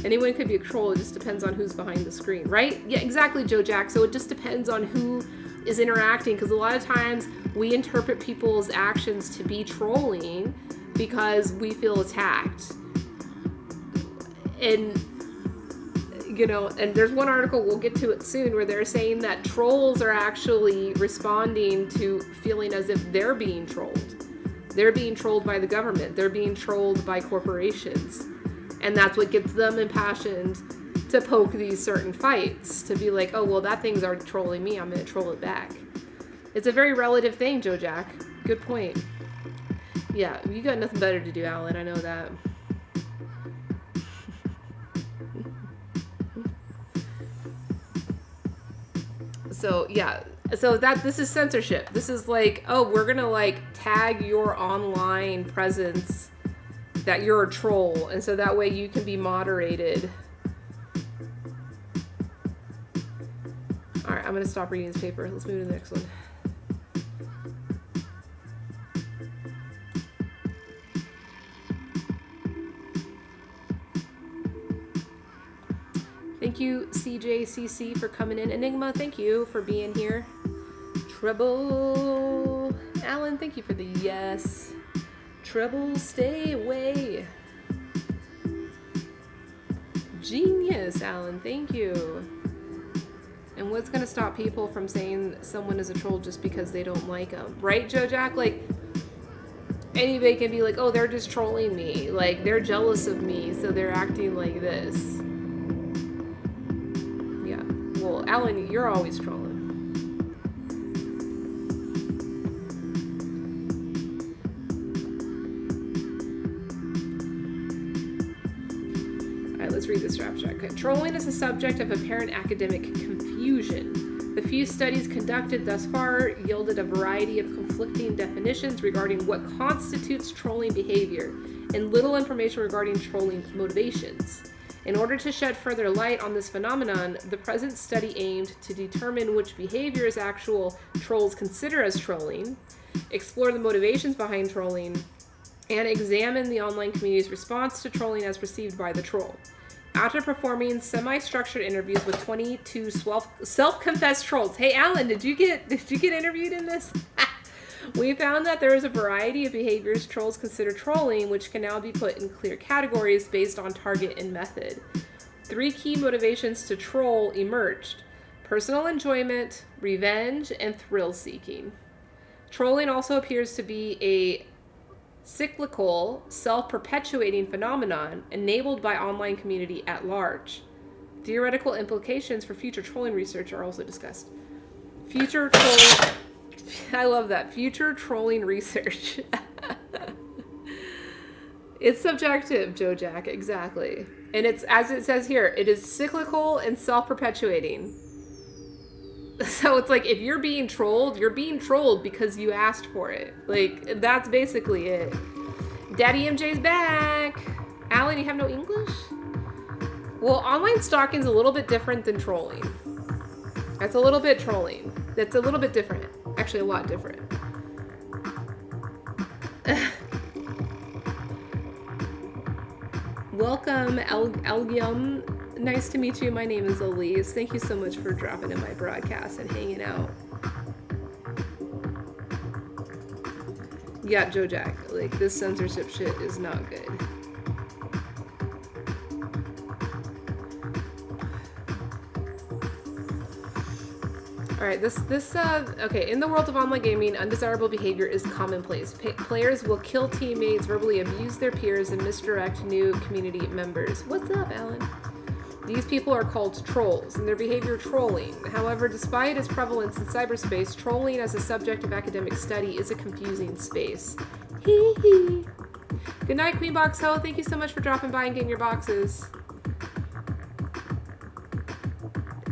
Anyone could be a troll, it just depends on who's behind the screen, right? Yeah, exactly, Joe Jack. So it just depends on who is interacting, because a lot of times we interpret people's actions to be trolling because we feel attacked. And, you know, and there's one article, we'll get to it soon, where they're saying that trolls are actually responding to feeling as if they're being trolled. They're being trolled by the government. They're being trolled by corporations. And that's what gets them impassioned to poke these certain fights, to be like, oh, well, that thing's already trolling me, I'm going to troll it back. It's a very relative thing, Joe Jack. Good point. Yeah, you got nothing better to do, Alan. I know that. So, yeah. So this is censorship. This is like, oh, we're going to like tag your online presence that you're a troll, and so that way you can be moderated. All right, I'm going to stop reading this paper. Let's move to the next one. Thank you, CJCC, for coming in. Enigma, thank you for being here. Trouble. Alan, thank you for the yes. Trouble, stay away. Genius, Alan, thank you. And what's going to stop people from saying someone is a troll just because they don't like them? Right, Joe Jack? Like, anybody can be like, oh, they're just trolling me. Like, they're jealous of me, so they're acting like this. Yeah. Well, Alan, you're always trolling. Let's read this abstract. Okay. Trolling is a subject of apparent academic confusion. The few studies conducted thus far yielded a variety of conflicting definitions regarding what constitutes trolling behavior, and little information regarding trolling motivations. In order to shed further light on this phenomenon, the present study aimed to determine which behaviors actual trolls consider as trolling, explore the motivations behind trolling, and examine the online community's response to trolling as perceived by the troll. After performing semi-structured interviews with 22 self-confessed trolls. Hey, Alan, did you get interviewed in this? We found that there is a variety of behaviors trolls consider trolling, which can now be put in clear categories based on target and method. 3 key motivations to troll emerged: personal enjoyment, revenge, and thrill-seeking. Trolling also appears to be a cyclical, self-perpetuating phenomenon enabled by online community at large. Theoretical implications for future trolling research are also discussed. Future trolling... I love that. Future trolling research. It's subjective, Joe Jack, exactly. And it's, as it says here, it is cyclical and self-perpetuating. So it's like, if you're being trolled because you asked for it. Like, that's basically it. Daddy MJ's back. Alan, you have no English? Well, online stalking is a little bit different than trolling. That's a little bit trolling. That's a little bit different. Actually, a lot different. Welcome, Elgium. Nice to meet you. My name is Elise. Thank you so much for dropping in my broadcast and hanging out. Yeah, Joe Jack, like, this censorship shit is not good. All right, okay, in the world of online gaming, undesirable behavior is commonplace. Players will kill teammates, verbally abuse their peers, and misdirect new community members. What's up, Alan? These people are called trolls, and their behavior trolling. However, despite its prevalence in cyberspace, trolling as a subject of academic study is a confusing space. Hee hee. Good night, Queen Box Ho. Thank you so much for dropping by and getting your boxes.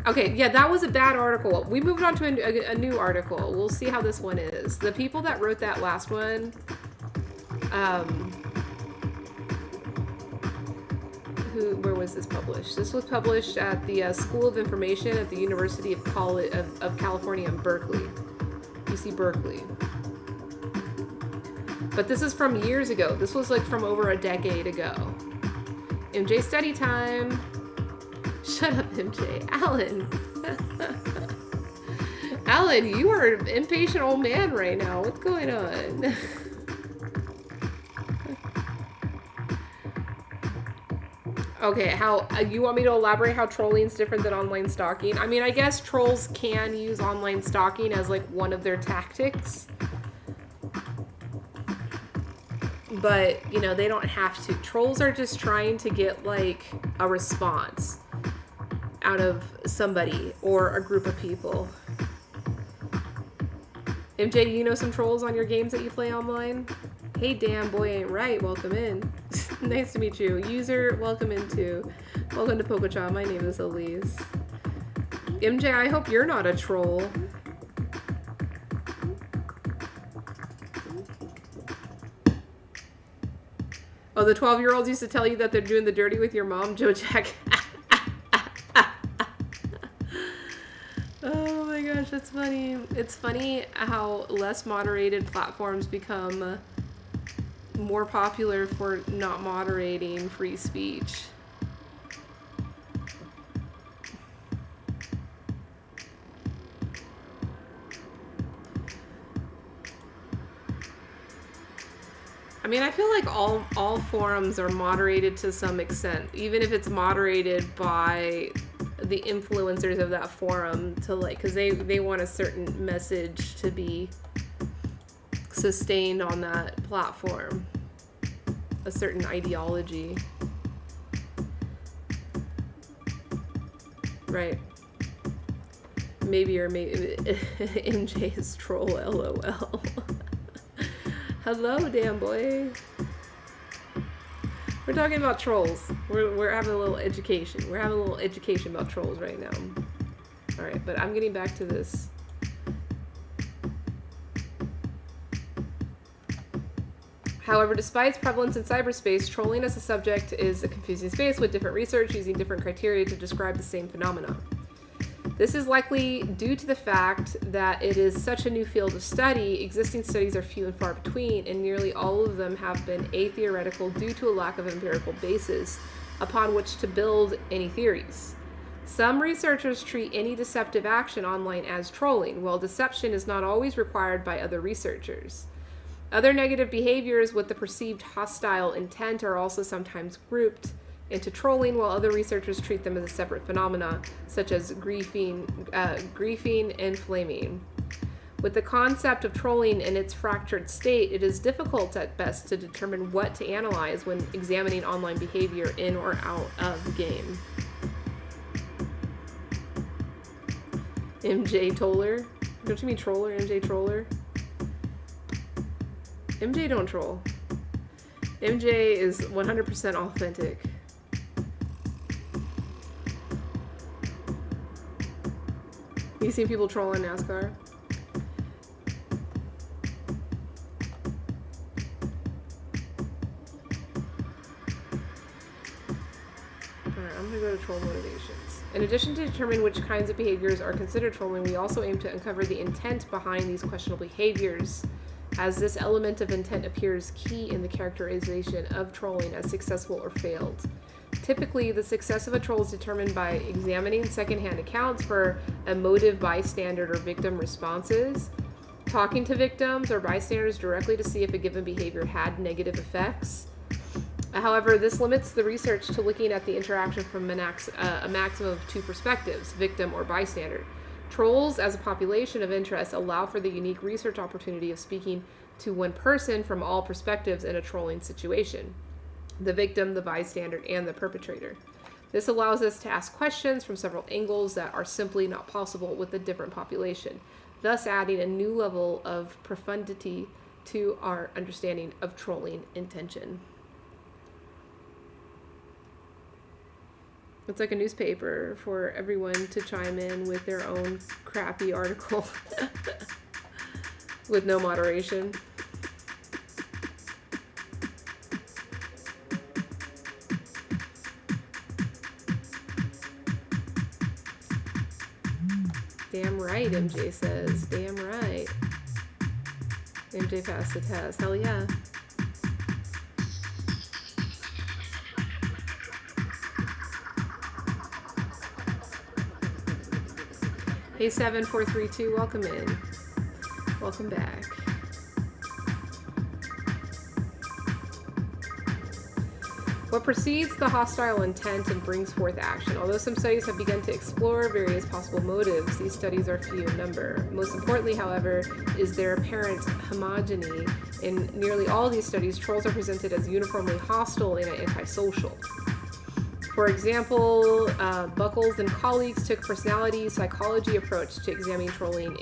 Okay, yeah, that was a bad article. We moved on to a new article. We'll see how this one is. The people that wrote that last one, where was this published? This was published at the School of Information at the University of California in Berkeley. UC Berkeley. But this is from years ago. This was like from over a decade ago. MJ study time. Shut up, MJ. Alan. Alan, you are an impatient old man right now. What's going on? Okay, how you want me to elaborate how trolling is different than online stalking? I mean, I guess trolls can use online stalking as like one of their tactics. But, you know, they don't have to. Trolls are just trying to get like a response out of somebody or a group of people. MJ, you know some trolls on your games that you play online? Hey, damn boy ain't right. Welcome in. Nice to meet you. User, welcome in too. Welcome to Pokochan. My name is Elise. MJ, I hope you're not a troll. Oh, the 12-year-olds used to tell you that they're doing the dirty with your mom, Joe Jack. Oh my gosh, that's funny. It's funny how less moderated platforms become more popular for not moderating free speech. I mean, I feel like all forums are moderated to some extent, even if it's moderated by the influencers of that forum to like, because they want a certain message to be sustained on that platform, a certain ideology, right? Maybe or maybe MJ's troll, LOL. Hello, damn boy. We're talking about trolls. We're having a little education. We're having a little education about trolls right now. All right, but I'm getting back to this. However, despite its prevalence in cyberspace, trolling as a subject is a confusing space with different research using different criteria to describe the same phenomena. This is likely due to the fact that it is such a new field of study. Existing studies are few and far between, and nearly all of them have been atheoretical due to a lack of empirical basis upon which to build any theories. Some researchers treat any deceptive action online as trolling, while deception is not always required by other researchers. Other negative behaviors with the perceived hostile intent are also sometimes grouped into trolling, while other researchers treat them as a separate phenomena, such as griefing and flaming. With the concept of trolling in its fractured state, it is difficult at best to determine what to analyze when examining online behavior in or out of the game. MJ Toller? Don't you mean troller? MJ Troller? MJ don't troll. MJ is 100% authentic. You seen people troll on NASCAR? Alright, I'm gonna go to troll motivations. In addition to determining which kinds of behaviors are considered trolling, we also aim to uncover the intent behind these questionable behaviors, as this element of intent appears key in the characterization of trolling as successful or failed. Typically, the success of a troll is determined by examining secondhand accounts for emotive bystander or victim responses, talking to victims or bystanders directly to see if a given behavior had negative effects. However, this limits the research to looking at the interaction from a maximum of two perspectives, victim or bystander. Trolls, as a population of interest, allow for the unique research opportunity of speaking to one person from all perspectives in a trolling situation: the victim, the bystander, and the perpetrator. This allows us to ask questions from several angles that are simply not possible with a different population, thus adding a new level of profundity to our understanding of trolling intention. It's like a newspaper for everyone to chime in with their own crappy article with no moderation. Damn right, MJ says. Damn right. MJ passed the test. Hell yeah. Hey 7432, welcome in. Welcome back. What precedes the hostile intent and brings forth action? Although some studies have begun to explore various possible motives, these studies are few in number. Most importantly, however, is their apparent homogeny. In nearly all these studies, trolls are presented as uniformly hostile and antisocial. For example, Buckles and colleagues took a personality psychology approach to examining trolling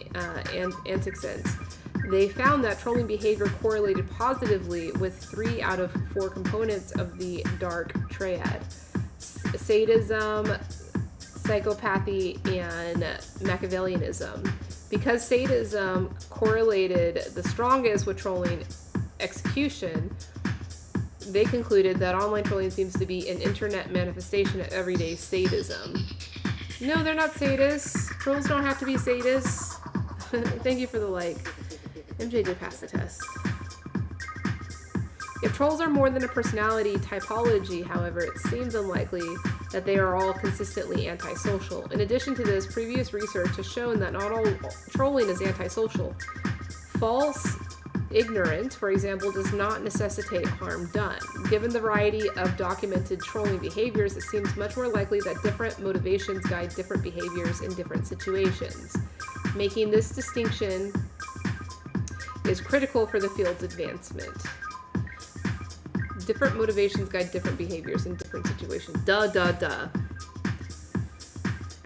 and antics. They found that trolling behavior correlated positively with 3 out of 4 components of the dark triad: sadism, psychopathy, and Machiavellianism. Because sadism correlated the strongest with trolling execution, they concluded that online trolling seems to be an internet manifestation of everyday sadism. No, they're not sadists. Trolls don't have to be sadists. Thank you for the like. MJ did pass the test. If trolls are more than a personality typology, however, it seems unlikely that they are all consistently antisocial. In addition to this, previous research has shown that not all trolling is antisocial. False ignorance, for example, does not necessitate harm done. Given the variety of documented trolling behaviors, it seems much more likely that different motivations guide different behaviors in different situations. Making this distinction is critical for the field's advancement. Different motivations guide different behaviors in different situations. Duh.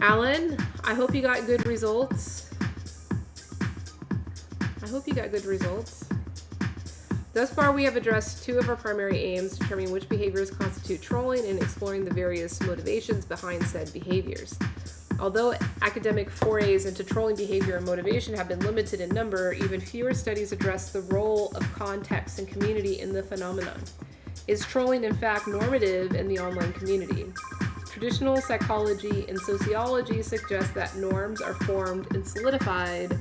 Alan, I hope you got good results. Thus far, we have addressed 2 of our primary aims, determining which behaviors constitute trolling and exploring the various motivations behind said behaviors. Although academic forays into trolling behavior and motivation have been limited in number, even fewer studies address the role of context and community in the phenomenon. Is trolling in fact normative in the online community? Traditional psychology and sociology suggest that norms are formed and solidified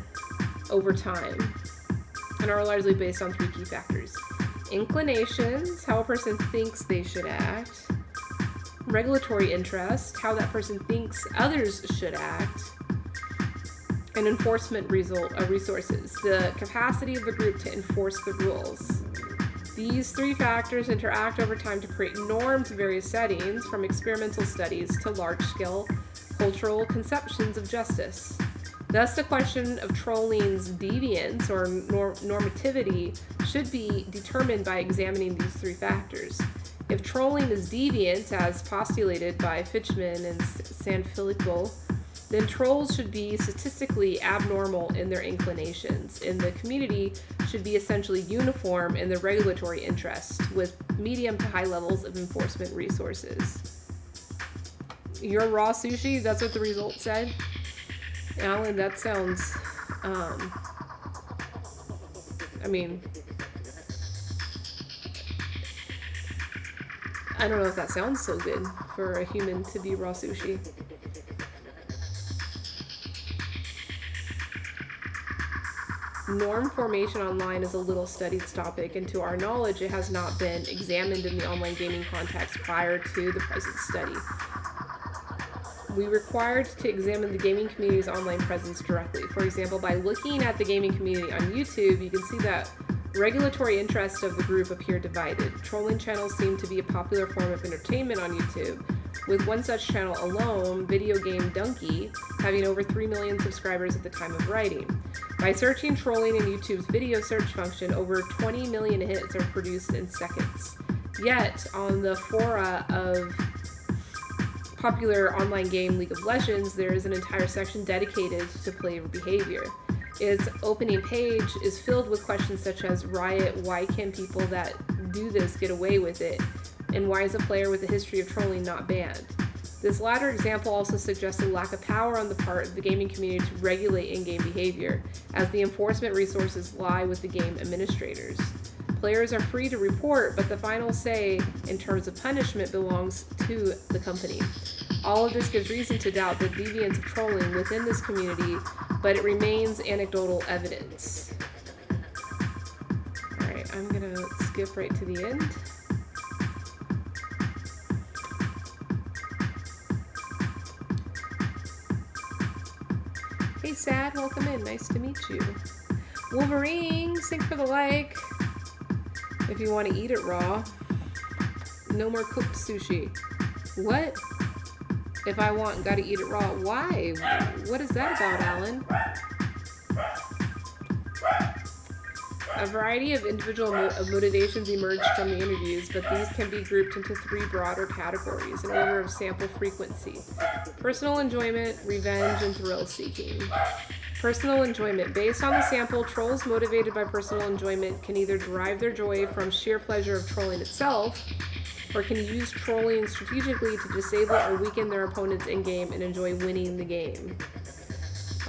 over time and are largely based on 3 key factors: inclinations, how a person thinks they should act; regulatory interest, how that person thinks others should act; and enforcement resources, the capacity of the group to enforce the rules. These 3 factors interact over time to create norms in various settings, from experimental studies to large-scale cultural conceptions of justice. Thus, the question of trolling's deviance or normativity should be determined by examining these 3 factors. If trolling is deviant, as postulated by Fitchman and Sanfilippo, then trolls should be statistically abnormal in their inclinations, and the community should be essentially uniform in their regulatory interest, with medium to high levels of enforcement resources. Your raw sushi, that's what the results said? Alan, that sounds, I don't know if that sounds so good for a human to be raw sushi. Norm formation online is a little studied topic, and to our knowledge, it has not been examined in the online gaming context prior to the present study. We required to examine the gaming community's online presence directly. For example, by looking at the gaming community on YouTube, you can see that regulatory interests of the group appear divided. Trolling channels seem to be a popular form of entertainment on YouTube, with one such channel alone, Video Game Donkey, having over 3 million subscribers at the time of writing. By searching trolling in YouTube's video search function, over 20 million hits are produced in seconds. Yet, on the fora of popular online game League of Legends, there is an entire section dedicated to player behavior. Its opening page is filled with questions such as riot, why can people that do this get away with it, and why is a player with a history of trolling not banned? This latter example also suggests a lack of power on the part of the gaming community to regulate in-game behavior, as the enforcement resources lie with the game administrators. Players are free to report, but the final say in terms of punishment belongs to the company. All of this gives reason to doubt the deviance of trolling within this community, but it remains anecdotal evidence. Alright, I'm gonna skip right to the end. Hey Sad, welcome in, nice to meet you. Wolverine, thanks for the like. If you want to eat it raw. No more cooked sushi. What? If I want, gotta eat it raw. Why? What is that about, Alan? A variety of individual motivations emerged from the interviews, but these can be grouped into three broader categories in order of sample frequency: personal enjoyment, revenge, and thrill seeking. Personal enjoyment. Based on the sample, trolls motivated by personal enjoyment can either derive their joy from sheer pleasure of trolling itself, or can use trolling strategically to disable or weaken their opponents in-game and enjoy winning the game.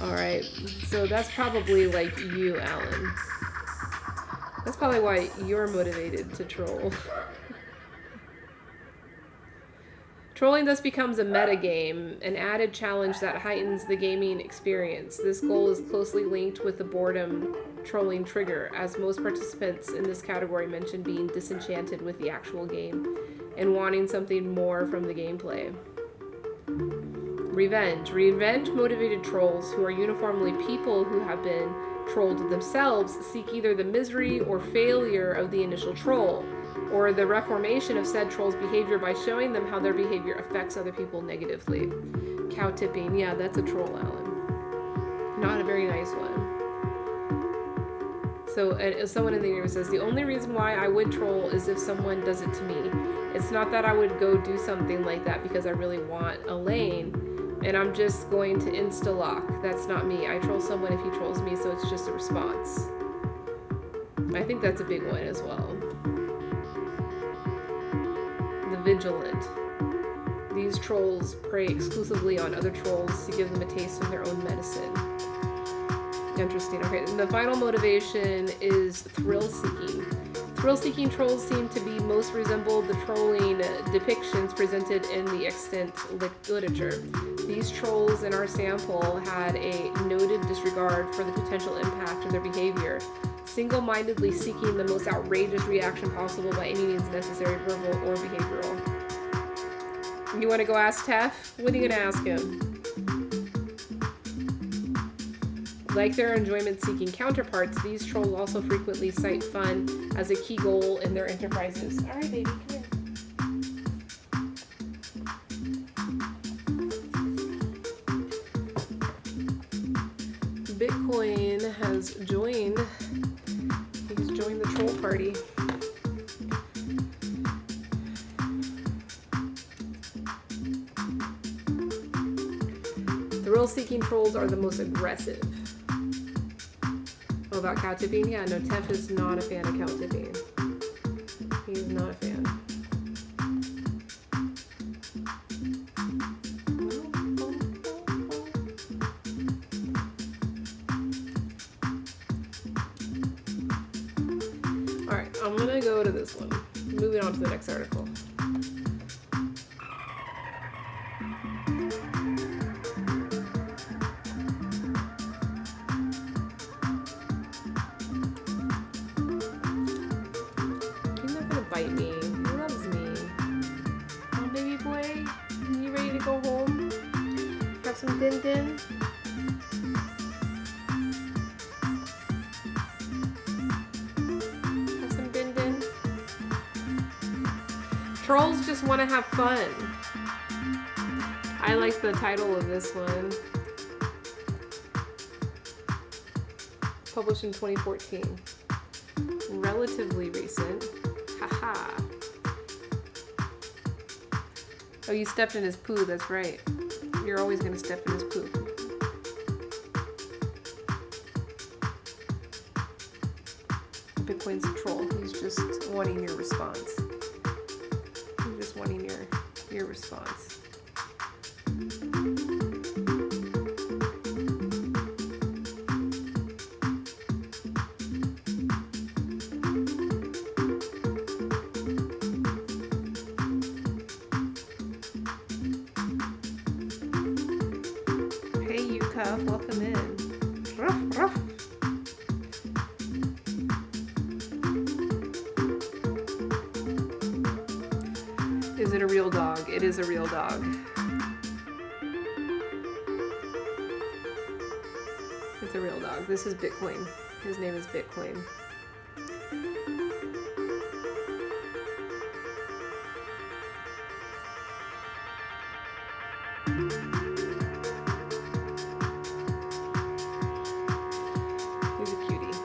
Alright, so that's probably like you, Alan. That's probably why you're motivated to troll. Trolling thus becomes a metagame, an added challenge that heightens the gaming experience. This goal is closely linked with the boredom trolling trigger, as most participants in this category mention being disenchanted with the actual game and wanting something more from the gameplay. Revenge. Revenge-motivated trolls, who are uniformly people who have been trolled themselves, seek either the misery or failure of the initial troll, or the reformation of said troll's behavior by showing them how their behavior affects other people negatively. Cow tipping. Yeah, that's a troll, Alan. Not a very nice one. So someone in the interview says, the only reason why I would troll is if someone does it to me. It's not that I would go do something like that because I really want a lane, and I'm just going to insta-lock. That's not me. I troll someone if he trolls me, so it's just a response. I think that's a big one as well. Vigilant. These trolls prey exclusively on other trolls to give them a taste of their own medicine. Interesting. Okay, and the final motivation is thrill-seeking. Thrill-seeking trolls seem to be most resemble the trolling depictions presented in the extant literature. These trolls in our sample had a noted disregard for the potential impact of their behavior, single-mindedly seeking the most outrageous reaction possible by any means necessary, verbal or behavioral. You want to go ask Tef? What are you going to ask him? Like their enjoyment-seeking counterparts, these trolls also frequently cite fun as a key goal in their enterprises. All right, baby, come here. Bitcoin has joined. He's joined the troll party. Thrill-seeking trolls are the most aggressive. Oh, about cow tipping? Yeah, no, Tef is not a fan of cow tipping. He's not a fan. Alright, I'm gonna go to this one. Moving on to the next article. Bite me. He loves me. Oh, baby boy. You ready to go home? Have some din din? Have some din din? Trolls just want to have fun. I like the title of this one. Published in 2014. Relatively recent. Haha. Oh, you stepped in his poo, that's right. You're always gonna step in his poo. Bitcoin's a troll. He's just wanting your response. He's just wanting your response. Hey, you Cuff, welcome in. Ruff, ruff. Is it a real dog? It is a real dog. It's a real dog. This is Bitcoin. His name is Bitcoin. He's a cutie.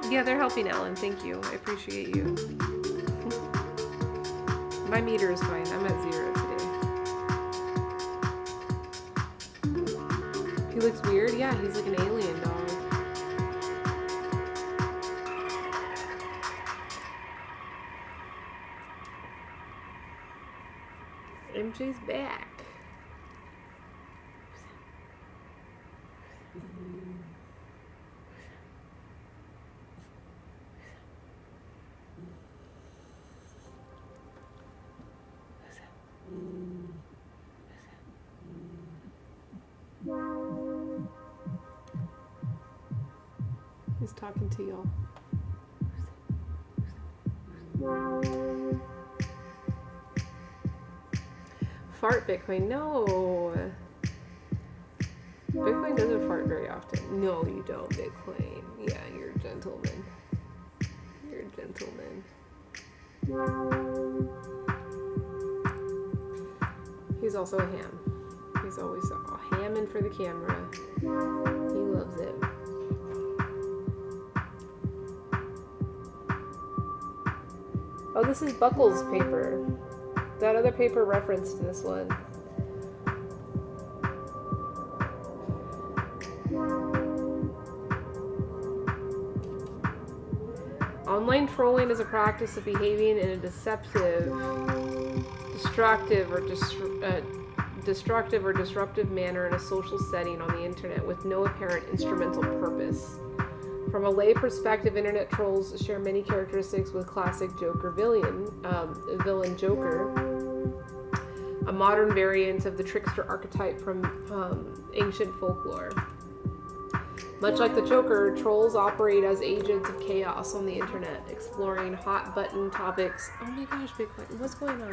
Yeah, they're helping Alan. Thank you. I appreciate you. My meter is fine. I'm at 0 today. He looks weird. Yeah, he's like an alien dog. MJ's back. He's talking to y'all. Fart Bitcoin? No. Bitcoin doesn't fart very often. No, you don't, Bitcoin. Yeah, you're a gentleman. You're a gentleman. He's also a ham. He's always hamming for the camera. He loves it. Oh, this is Buckles' paper. That other paper referenced this one. Online trolling is a practice of behaving in a deceptive, destructive, or disruptive manner in a social setting on the internet with no apparent instrumental purpose. From a lay perspective, internet trolls share many characteristics with classic villain Joker, a modern variant of the trickster archetype from ancient folklore. Much like the Joker, trolls operate as agents of chaos on the internet, exploring hot-button topics. Oh my gosh, Bitcoin, what's going on?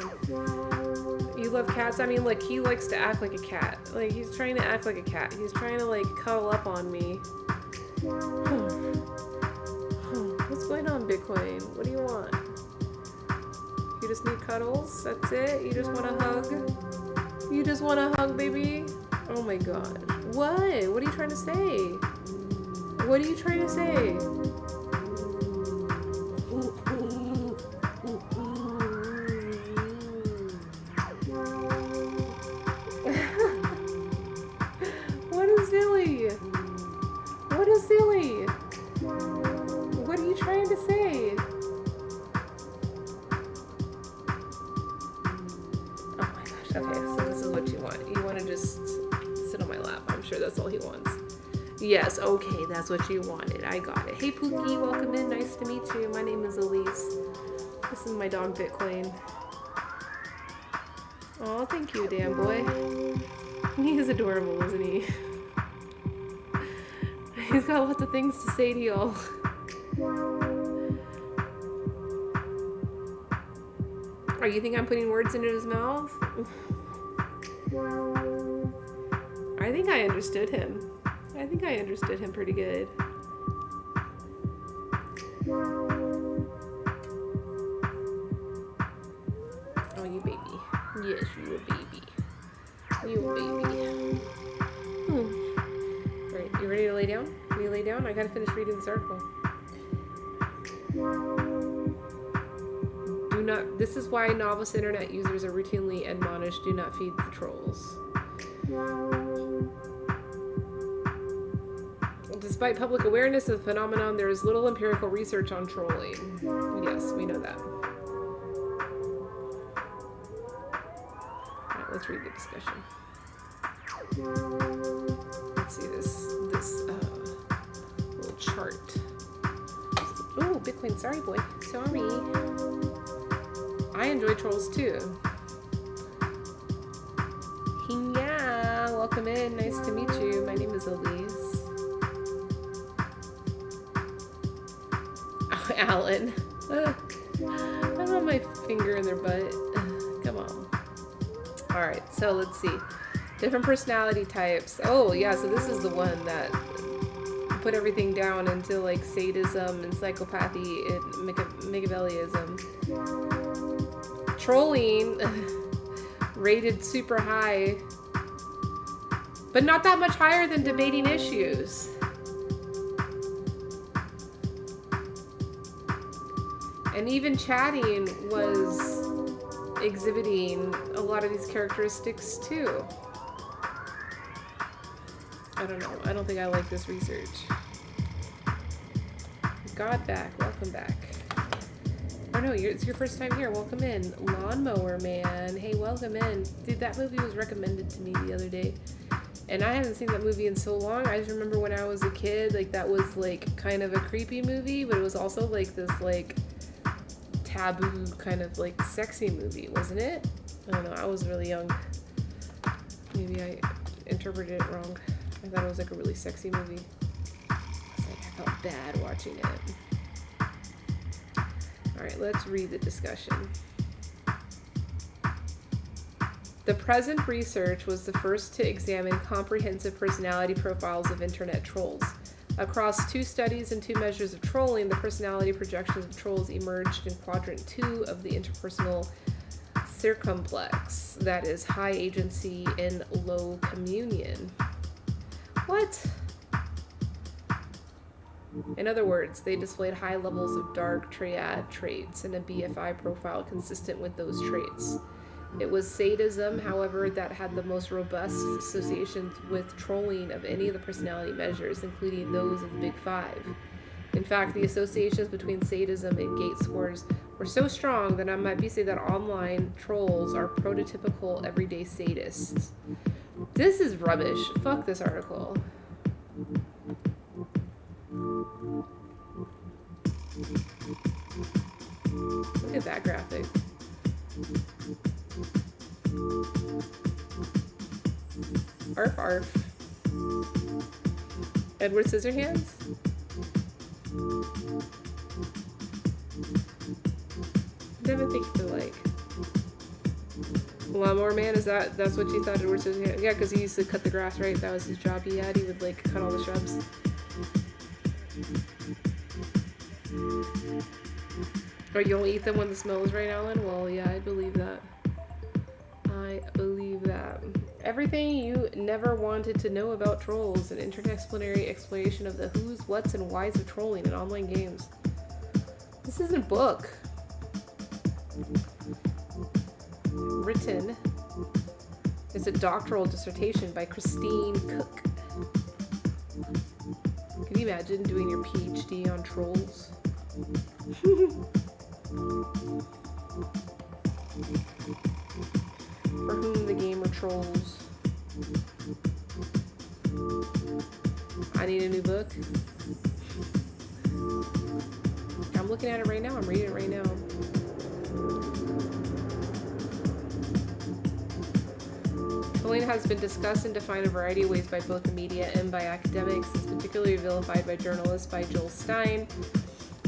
You love cats? I mean, like, he likes to act like a cat. Like, he's trying to act like a cat. He's trying to, like, cuddle up on me. What's going on, Bitcoin? What do you want? You just need cuddles? That's it? You just want a hug? You just want a hug, baby? Oh my god. What? What are you trying to say? What are you trying to say? What is silly? What is silly? What are you trying to say? Oh my gosh. Okay, so this is what you want. You want to just sit on my lap. I'm sure that's all he wants. Yes, okay, that's what you wanted. I got it. Hey, Pookie, welcome in. Nice to meet you. My name is Elise. This is my dog, Bitcoin. Oh, thank you, damn boy. He is adorable, isn't he? He's got lots of things to say to y'all. Oh, you think I'm putting words into his mouth? I think I understood him. I think I understood him pretty good. Oh, you baby. Yes, you a baby. You a baby. Alright, you ready to lay down? Can you lay down? I gotta finish reading this article. This is why novice internet users are routinely admonished, do not feed the trolls. Despite public awareness of the phenomenon, there is little empirical research on trolling. Yes, we know that. Alright, let's read the discussion. Let's see this little chart. Oh, Bitcoin, sorry boy. Sorry. I enjoy trolls too. Yeah, welcome in. Nice to meet you. My name is Elise. Oh, Alan. I don't have my finger in their butt. Come on. Alright, so let's see. Different personality types. Oh, yeah, so this is the one that put everything down into like sadism and psychopathy and Machiavellism. Trolling rated super high, but not that much higher than debating issues. And even chatting was exhibiting a lot of these characteristics too. I don't know. I don't think I like this research. God back. Welcome back. Oh no, it's your first time here. Welcome in. Lawnmower Man. Hey, welcome in. Dude, that movie was recommended to me the other day. And I haven't seen that movie in so long. I just remember when I was a kid, like that was like kind of a creepy movie, but it was also like this like taboo kind of like sexy movie, wasn't it? I don't know. I was really young. Maybe I interpreted it wrong. I thought it was like a really sexy movie. It's like I felt bad watching it. Alright, let's read the discussion. The present research was the first to examine comprehensive personality profiles of internet trolls. Across 2 studies and 2 measures of trolling, the personality projections of trolls emerged in quadrant 2 of the interpersonal circumplex, that is, high agency and low communion. What? In other words, they displayed high levels of dark triad traits and a BFI profile consistent with those traits. It was sadism, however, that had the most robust associations with trolling of any of the personality measures, including those of the Big Five. In fact, the associations between sadism and gait scores were so strong that I might be saying that online trolls are prototypical everyday sadists. This is rubbish. Fuck this article. Look at that graphic. Arf arf. Edward Scissorhands? I never think they're like. Lawnmower Man, that's what you thought Edward Scissorhands? Yeah, because he used to cut the grass, right? That was his job he had. He would like cut all the shrubs. Or you'll eat them when the smell is right, Alan? Well, yeah, I believe that. I believe that. Everything you never wanted to know about trolls, an interdisciplinary exploration of the who's, what's, and whys of trolling in online games. This isn't a book. Written. It's a doctoral dissertation by Christine Cook. Can you imagine doing your PhD on trolls? For whom the game are trolls. I need a new book. I'm looking at it right now. I'm reading it right now. Trolling has been discussed and defined a variety of ways by both the media and by academics. It's particularly vilified by journalists by Joel Stein,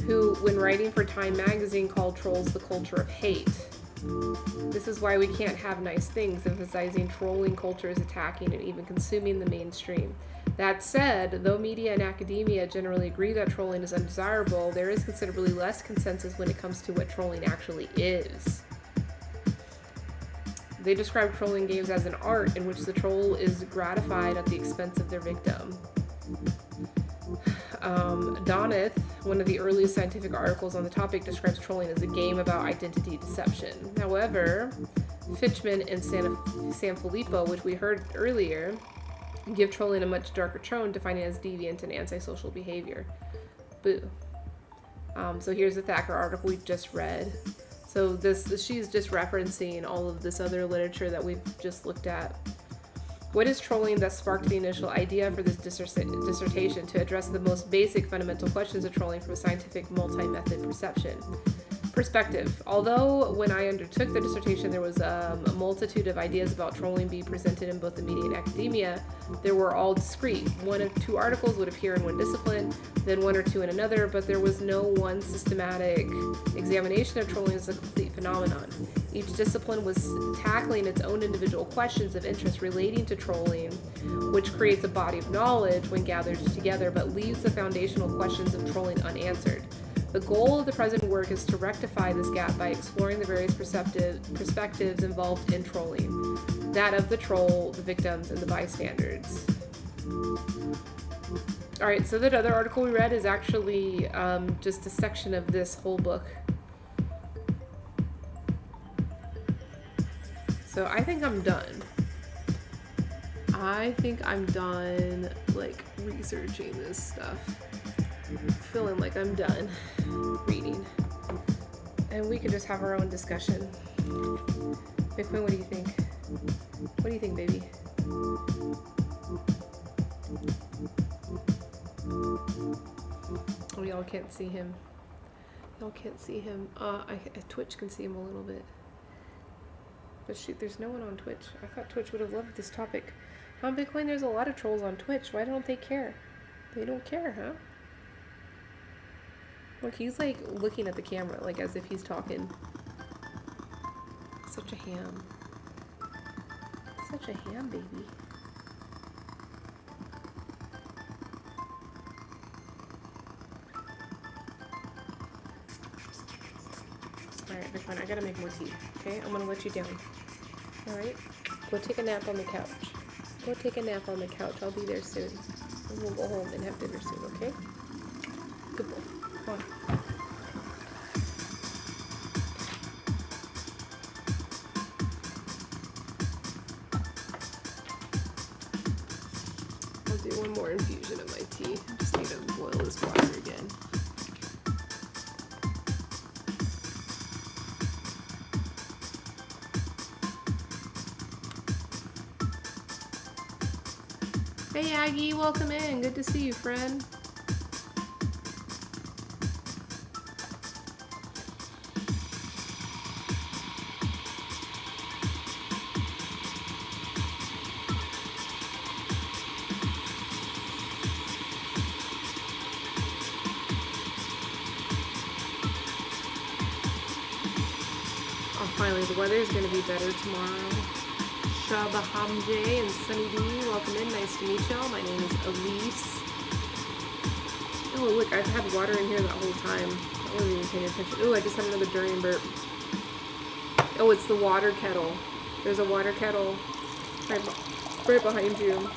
who, when writing for Time magazine, called trolls the culture of hate. This is why we can't have nice things, emphasizing trolling culture as attacking and even consuming the mainstream. That said, though media and academia generally agree that trolling is undesirable, there is considerably less consensus when it comes to what trolling actually is. They describe trolling games as an art in which the troll is gratified at the expense of their victim. Doneth, one of the earliest scientific articles on the topic, describes trolling as a game about identity deception. However, Fitchman and Sanfilippo, which we heard earlier, give trolling a much darker tone, defining it as deviant and antisocial behavior. Boo. So here's the Thacker article we just read. So she's just referencing all of this other literature that we've just looked at. What is trolling that sparked the initial idea for this dissertation to address the most basic fundamental questions of trolling from a scientific multi-method perspective. Although when I undertook the dissertation there was a multitude of ideas about trolling being presented in both the media and academia, they were all discrete. One of two articles would appear in one discipline, then one or two in another, but there was no one systematic examination of trolling as a complete phenomenon. Each discipline was tackling its own individual questions of interest relating to trolling, which creates a body of knowledge when gathered together, but leaves the foundational questions of trolling unanswered. The goal of the present work is to rectify this gap by exploring the various perspectives involved in trolling, that of the troll, the victims, and the bystanders. Alright, so that other article we read is actually just a section of this whole book. So I think I'm done. I think I'm done, like, researching this stuff. Feeling like I'm done reading. And we could just have our own discussion. Bitcoin, what do you think? What do you think, baby? Oh, y'all can't see him. Y'all can't see him. Twitch can see him a little bit. But shoot, there's no one on Twitch. I thought Twitch would have loved this topic. On Bitcoin, there's a lot of trolls on Twitch. Why don't they care? They don't care, huh? Look, he's like looking at the camera, like as if he's talking. Such a ham. Such a ham, baby. Alright, Bitcoin, I gotta make more tea, okay? I'm gonna let you down. Alright? Go take a nap on the couch. Go take a nap on the couch. I'll be there soon. And we'll go home and have dinner soon, okay? Good boy. Come on. I'll do one more infusion of my tea. I just need to boil this water again. Hey Aggie, welcome in. Good to see you, friend. Oh, finally, the weather is going to be better tomorrow. Shaba Hamjay and Sunny D, welcome in. Nice to meet y'all. My name is Elise. Oh, look, I've had water in here that whole time. I wasn't even paying attention. Oh, I just had another durian burp. Oh, it's the water kettle. There's a water kettle right behind you.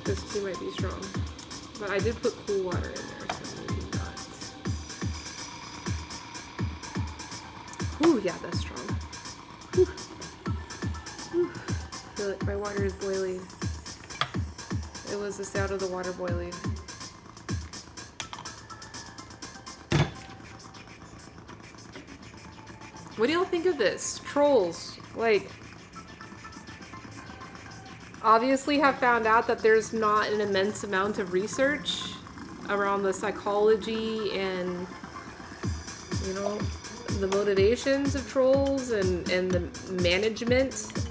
This tea might be strong, but I did put cool water in there, so maybe not. Ooh, yeah, that's strong. Whew. Whew. I feel like my water is boiling. It was the sound of the water boiling. What do y'all think of this? Trolls, like, obviously have found out that there's not an immense amount of research around the psychology and, you know, the motivations of trolls and the management.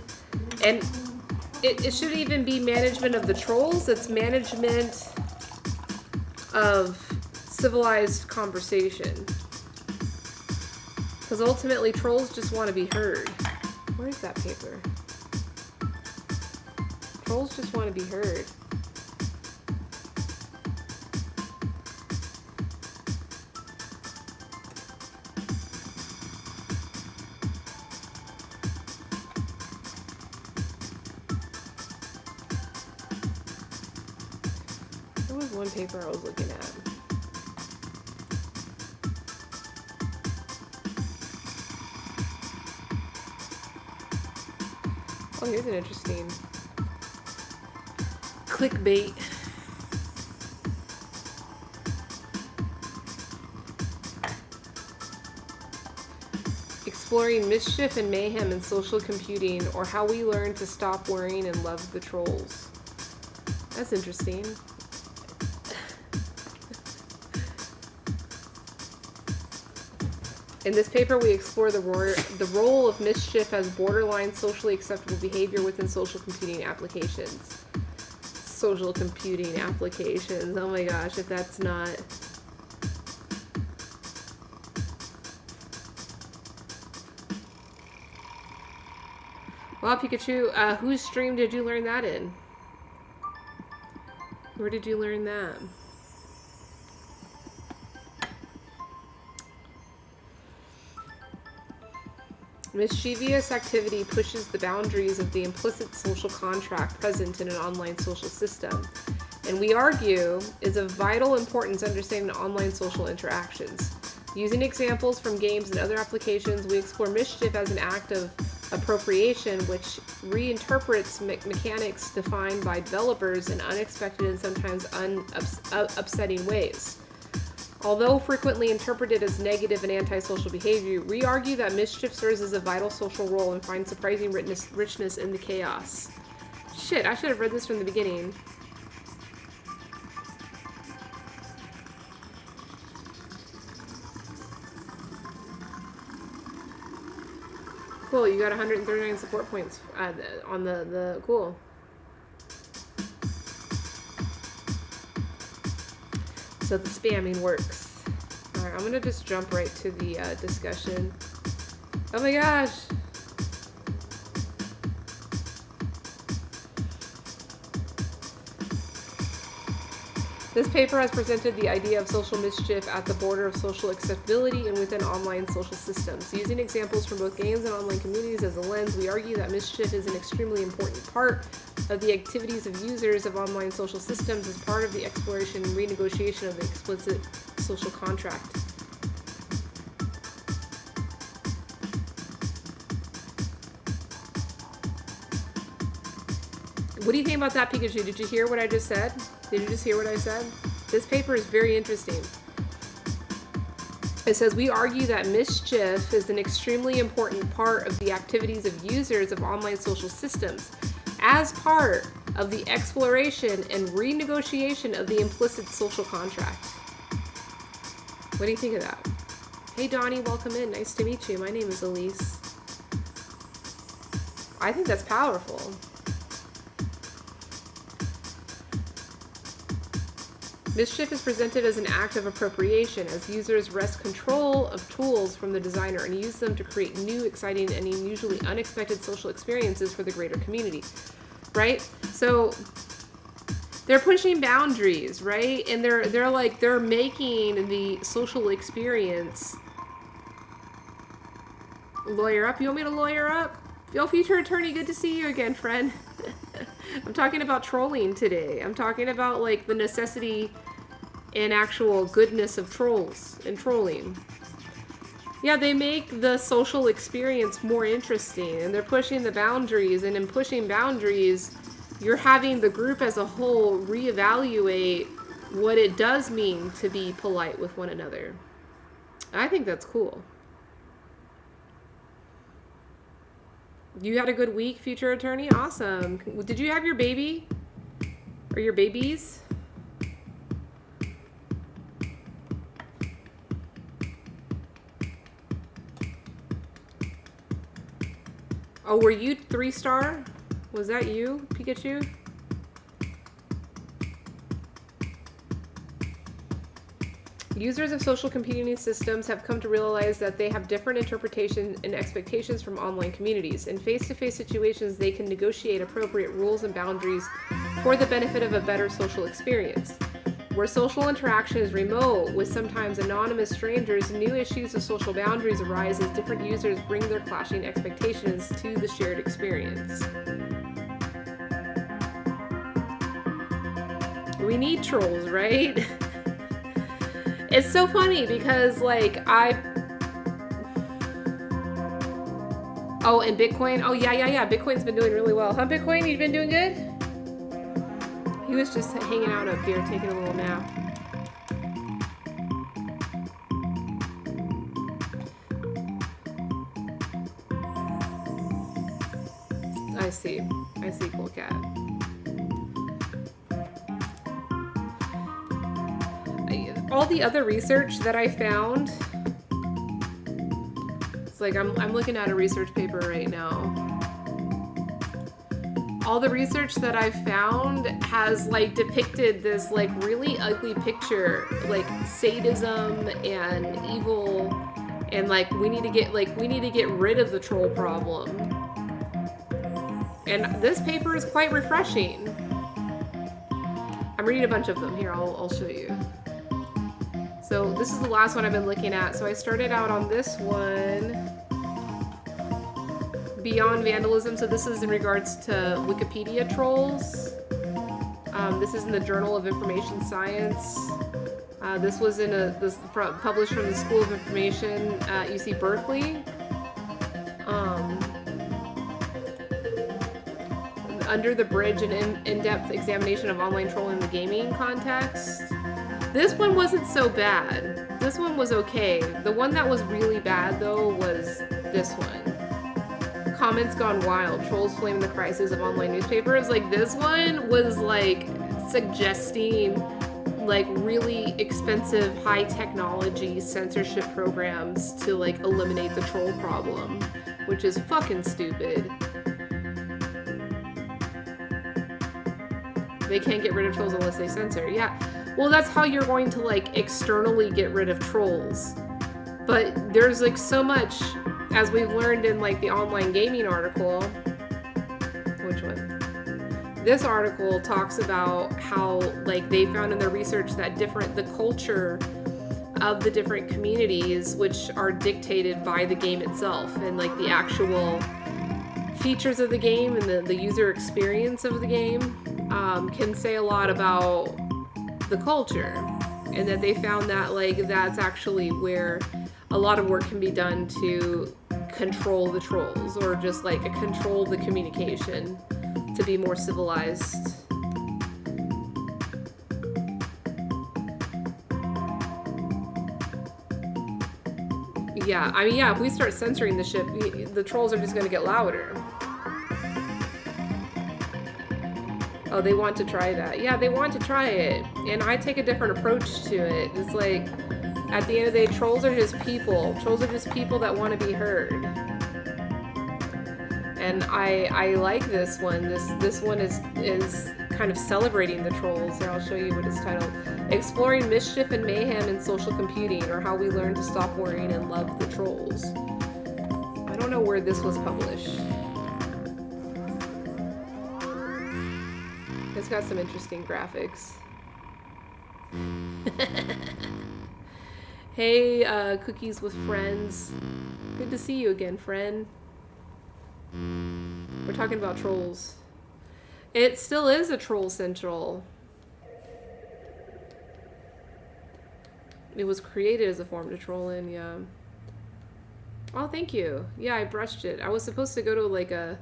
And it shouldn't even be management of the trolls, it's management of civilized conversation. Because ultimately trolls just want to be heard. Where's that paper? Trolls just want to be heard. was one paper I was looking at? Oh, here's an interesting clickbait. Exploring mischief and mayhem in social computing, or how we learn to stop worrying and love the trolls. That's interesting. In this paper, we explore the role of mischief as borderline socially acceptable behavior within social computing applications. Social computing applications. Oh my gosh, if that's not... Well, Pikachu, whose stream did you learn that in? Where did you learn that? Mischievous activity pushes the boundaries of the implicit social contract present in an online social system, and we argue is of vital importance understanding online social interactions. Using examples from games and other applications, we explore mischief as an act of appropriation, which reinterprets mechanics defined by developers in unexpected and sometimes upsetting ways. Although frequently interpreted as negative and antisocial behavior, we argue that mischief serves as a vital social role and finds surprising richness in the chaos. Shit, I should have read this from the beginning. Cool, you got 139 support points on the cool. So the spamming works. Alright, I'm gonna just jump right to the discussion. Oh my gosh! This paper has presented the idea of social mischief at the border of social acceptability and within online social systems. Using examples from both games and online communities as a lens, we argue that mischief is an extremely important part of the activities of users of online social systems as part of the exploration and renegotiation of the explicit social contract. What do you think about that, Pikachu? Did you hear what I just said? Did you just hear what I said? This paper is very interesting. It says, we argue that mischief is an extremely important part of the activities of users of online social systems as part of the exploration and renegotiation of the implicit social contract. What do you think of that? Hey Donnie, welcome in. Nice to meet you. My name is Elise. I think that's powerful. Mischief is presented as an act of appropriation, as users wrest control of tools from the designer and use them to create new, exciting, and usually unexpected social experiences for the greater community, right? So they're pushing boundaries, right? And they're making the social experience. Lawyer up? You want me to lawyer up? Yo, future attorney, good to see you again, friend. I'm talking about trolling today. I'm talking about like the necessity and actual goodness of trolls and trolling. Yeah, they make the social experience more interesting and they're pushing the boundaries, and in pushing boundaries, you're having the group as a whole reevaluate what it does mean to be polite with one another. I think that's cool. You had a good week, future attorney? Awesome. Did you have your baby? Or your babies? Oh, were you 3-star? Was that you, Pikachu? Users of social computing systems have come to realize that they have different interpretations and expectations from online communities. In face-to-face situations, they can negotiate appropriate rules and boundaries for the benefit of a better social experience. Where social interaction is remote, with sometimes anonymous strangers, new issues of social boundaries arise as different users bring their clashing expectations to the shared experience. We need trolls, right? It's so funny because, like, oh, and Bitcoin. Oh, yeah. Bitcoin's been doing really well. Huh, Bitcoin? You've been doing good? He was just hanging out up here, taking a little nap. I see, cool cat. All the other research that I found, it's like I'm looking at a research paper right now. All the research that I found has like depicted this like really ugly picture, like sadism and evil, and like we need to get rid of the troll problem. And this paper is quite refreshing. I'm reading a bunch of them here. I'll show you. So this is the last one I've been looking at. So I started out on this one, Beyond Vandalism. So this is in regards to Wikipedia trolls. This is in the Journal of Information Science. This was published from the School of Information at UC Berkeley. Under the Bridge, an in-depth examination of online trolling in the gaming context. This one wasn't so bad. This one was okay. The one that was really bad, though, was this one. Comments Gone Wild. Trolls flame the crisis of online newspapers. Like, this one was, like, suggesting, like, really expensive, high-technology censorship programs to, like, eliminate the troll problem, which is fucking stupid. They can't get rid of trolls unless they censor. Yeah, well, that's how you're going to, like, externally get rid of trolls. But there's, like, so much, as we've learned in, like, the online gaming article. Which one? This article talks about how, like, they found in their research that the culture of the different communities, which are dictated by the game itself, and, like, the actual features of the game and the user experience of the game, can say a lot about the culture, and that they found that, like, that's actually where a lot of work can be done to control the trolls, or just, like, control the communication to be more civilized. Yeah, I mean, yeah, if we start censoring the shit, the trolls are just gonna get louder. Oh, they want to try that. Yeah, they want to try it. And I take a different approach to it. It's like, at the end of the day, trolls are just people. Trolls are just people that want to be heard. And I like this one. This one is kind of celebrating the trolls. Here, I'll show you what it's titled. Exploring Mischief and Mayhem in Social Computing, or How We Learn to Stop Worrying and Love the Trolls. I don't know where this was published. It's got some interesting graphics. Hey, Cookies with Friends. Good to see you again, friend. We're talking about trolls. It still is a troll central. It was created as a form to troll in, yeah. Oh, thank you. Yeah, I brushed it. I was supposed to go to, like, a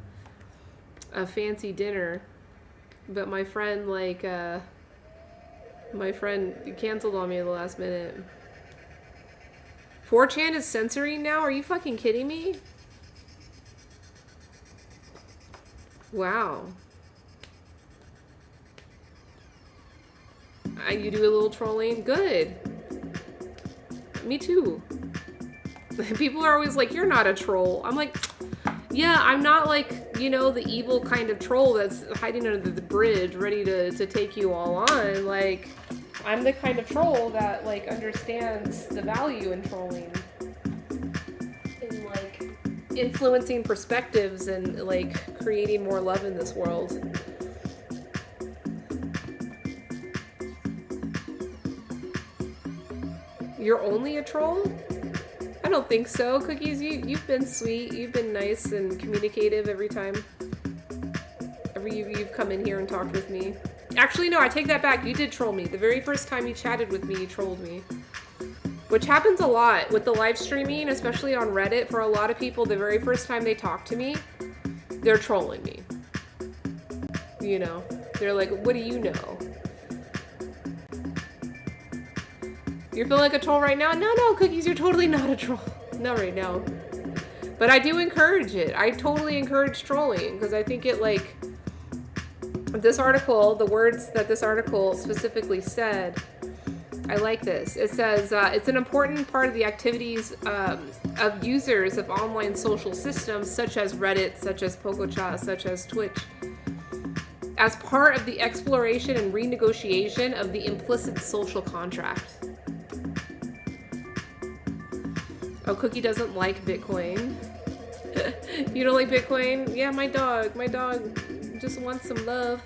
fancy dinner, but my friend, like, canceled on me at the last minute. 4chan is censoring now? Are you fucking kidding me? Wow. You do a little trolling? Good. Me too. People are always like, you're not a troll. I'm like, yeah, I'm not, like, you know, the evil kind of troll that's hiding under the bridge ready to take you all on. Like, I'm the kind of troll that, like, understands the value in trolling. And, like, influencing perspectives and, like, creating more love in this world. You're only a troll? I don't think so. Cookies, you've been sweet. You've been nice and communicative every time. You've come in here and talked with me. Actually, no, I take that back. You did troll me. The very first time you chatted with me, you trolled me. Which happens a lot with the live streaming, especially on Reddit. For a lot of people, the very first time they talk to me, they're trolling me. You know, they're like, what do you know? You're feeling like a troll right now? No, Cookies, you're totally not a troll. Not right now. But I do encourage it. I totally encourage trolling because I think it, like, this article, the words that this article specifically said, I like this. It says, it's an important part of the activities of users of online social systems such as Reddit, such as Pococha, such as Twitch, as part of the exploration and renegotiation of the implicit social contract. Oh, Cookie doesn't like Bitcoin. You don't like Bitcoin? Yeah, my dog just wants some love.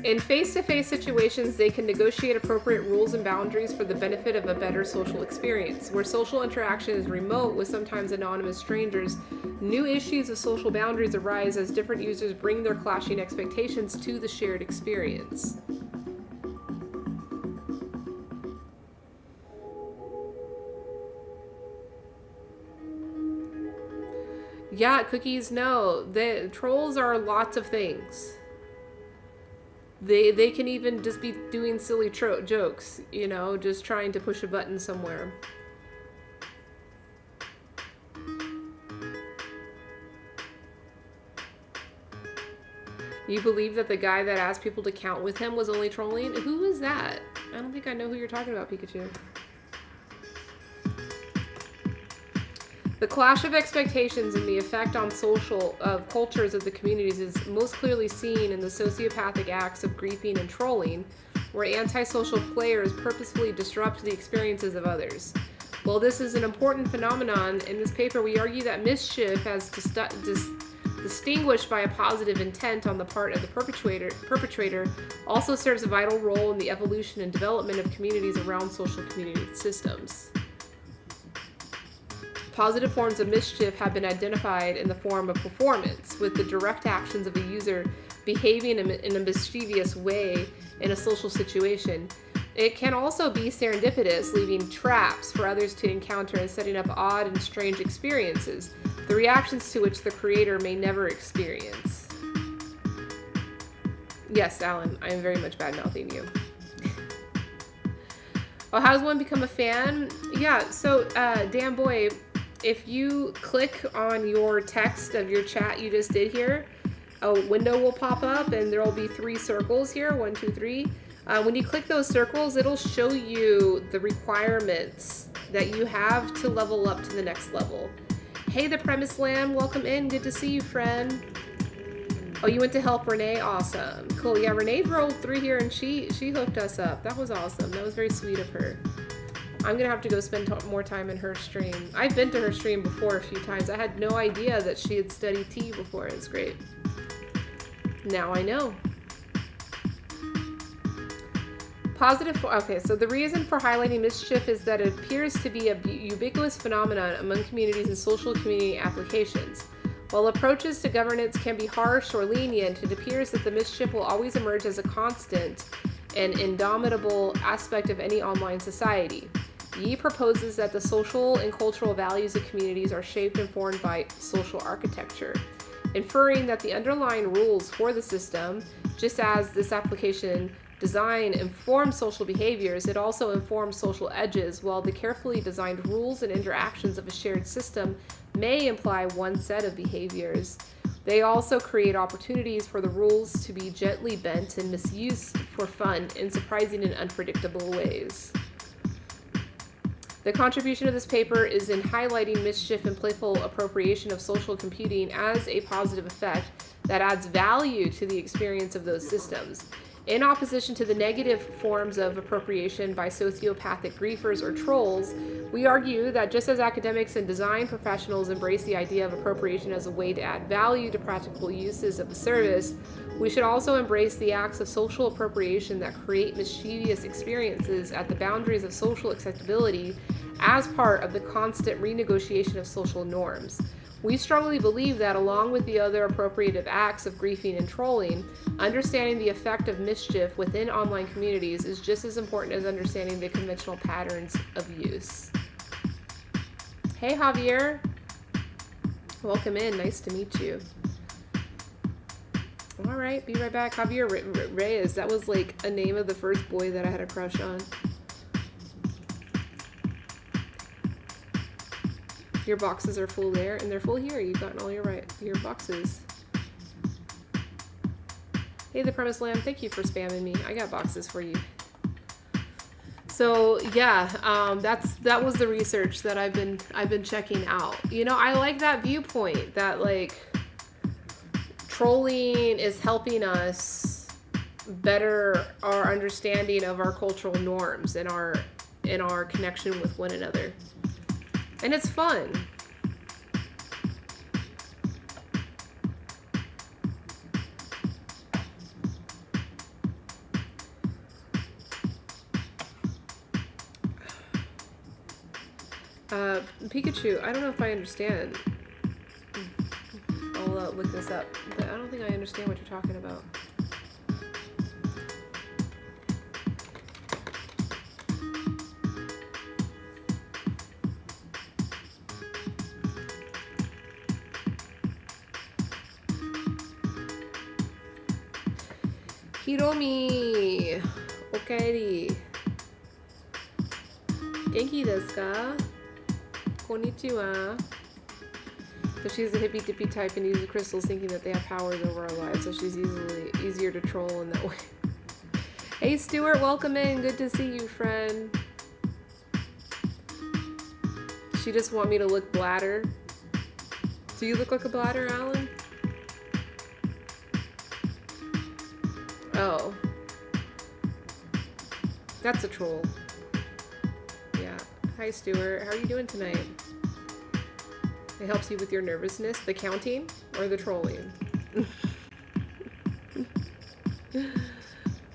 In face-to-face situations, they can negotiate appropriate rules and boundaries for the benefit of a better social experience. Where social interaction is remote with sometimes anonymous strangers, new issues of social boundaries arise as different users bring their clashing expectations to the shared experience. Yeah, Cookies, no. The trolls are lots of things. They can even just be doing silly jokes, you know, just trying to push a button somewhere. You believe that the guy that asked people to count with him was only trolling? Who is that? I don't think I know who you're talking about, Pikachu. The clash of expectations and the effect on social cultures of the communities is most clearly seen in the sociopathic acts of griefing and trolling, where antisocial players purposefully disrupt the experiences of others. While this is an important phenomenon, in this paper we argue that mischief, as distinguished by a positive intent on the part of the perpetrator, also serves a vital role in the evolution and development of communities around social community systems. Positive forms of mischief have been identified in the form of performance, with the direct actions of a user behaving in a mischievous way in a social situation. It can also be serendipitous, leaving traps for others to encounter and setting up odd and strange experiences, the reactions to which the creator may never experience. Yes, Alan, I am very much bad-mouthing you. Oh, how does one become a fan? Yeah, so, Dan Boy, if you click on your text of your chat you just did here, a window will pop up and there will be 3 circles here, 1, 2, 3. When you click those circles, it'll show you the requirements that you have to level up to the next level. Hey, the Premise Lamb, welcome in. Good to see you, friend. Oh, you went to help Renee? Awesome. Cool. Yeah, Renee rolled through here and she hooked us up. That was awesome. That was very sweet of her. I'm going to have to go spend more time in her stream. I've been to her stream before a few times. I had no idea that she had studied tea before. It's great. Now I know. Okay, so the reason for highlighting mischief is that it appears to be a ubiquitous phenomenon among communities and social community applications. While approaches to governance can be harsh or lenient, it appears that the mischief will always emerge as a constant and indomitable aspect of any online society. Yee proposes that the social and cultural values of communities are shaped and formed by social architecture, inferring that the underlying rules for the system, just as this application design informs social behaviors, it also informs social edges, while the carefully designed rules and interactions of a shared system may imply one set of behaviors. They also create opportunities for the rules to be gently bent and misused for fun in surprising and unpredictable ways. The contribution of this paper is in highlighting mischief and playful appropriation of social computing as a positive effect that adds value to the experience of those systems. In opposition to the negative forms of appropriation by sociopathic griefers or trolls, we argue that just as academics and design professionals embrace the idea of appropriation as a way to add value to practical uses of a service, we should also embrace the acts of social appropriation that create mischievous experiences at the boundaries of social acceptability as part of the constant renegotiation of social norms. We strongly believe that, along with the other appropriative acts of griefing and trolling, understanding the effect of mischief within online communities is just as important as understanding the conventional patterns of use. Hey, Javier. Welcome in. Nice to meet you. All right, be right back. Javier Reyes. That was like a name of the first boy that I had a crush on. Your boxes are full there, and they're full here. You've gotten all your boxes. Hey, the Premise Lamb, thank you for spamming me. I got boxes for you. So yeah, that was the research that I've been checking out. You know, I like that viewpoint that like trolling is helping us better our understanding of our cultural norms and our connection with one another. And it's fun. Pikachu, I don't know if I understand. I'll look this up. But I don't think I understand what you're talking about. Hiromi, okaeri. Genki desu ka? Konnichiwa. So she's a hippy dippy type and uses crystals thinking that they have powers over our lives, so she's easier to troll in that way. Hey Stuart, welcome in. Good to see you, friend. She just want me to look bladder. Do you look like a bladder, Alan? Oh. That's a troll. Yeah. Hi, Stuart. How are you doing tonight? It helps you with your nervousness, the counting, or the trolling?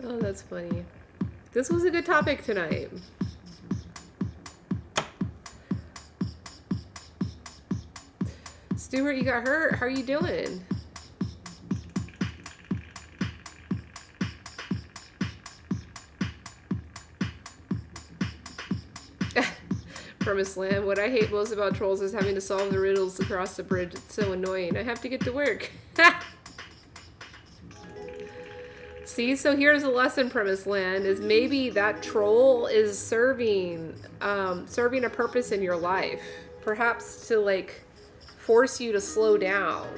Oh, that's funny. This was a good topic tonight. Stuart, you got hurt. How are you doing? Promised Land. What I hate most about trolls is having to solve the riddles across the bridge. It's so annoying. I have to get to work. See, so here's a lesson, Premise Land, is maybe that troll is serving a purpose in your life. Perhaps to like force you to slow down,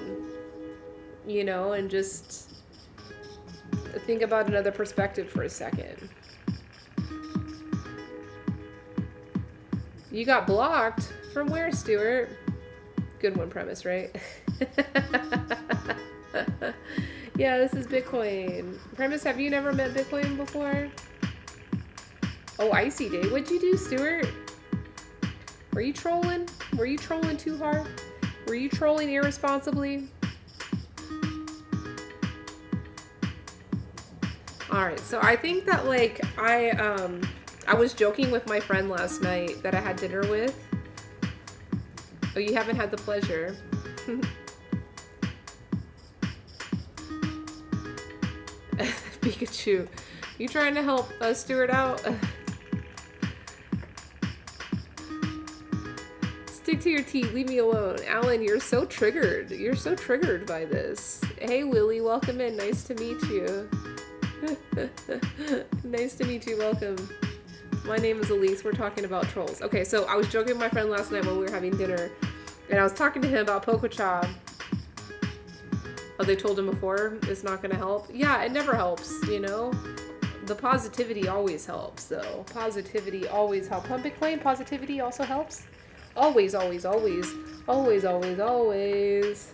you know, and just think about another perspective for a second. You got blocked? From where, Stuart? Good one, Premise, right? Yeah, this is Bitcoin. Premise, have you never met Bitcoin before? Oh, Icy Day. What'd you do, Stuart? Were you trolling? Were you trolling too hard? Were you trolling irresponsibly? Alright, so I think that like I was joking with my friend last night that I had dinner with. Oh, you haven't had the pleasure. Pikachu. You trying to help Stuart out? Stick to your tea. Leave me alone. Alan, you're so triggered. You're so triggered by this. Hey, Willie. Welcome in. Nice to meet you. Nice to meet you. Welcome. My name is Elise. We're talking about trolls. Okay, so I was joking with my friend last night when we were having dinner, and I was talking to him about Pococha. Oh, they told him before it's not going to help? Yeah, it never helps, you know? The positivity always helps, though. Positivity always helps. On Bitcoin, positivity also helps? Always, always, always. Always, always, always.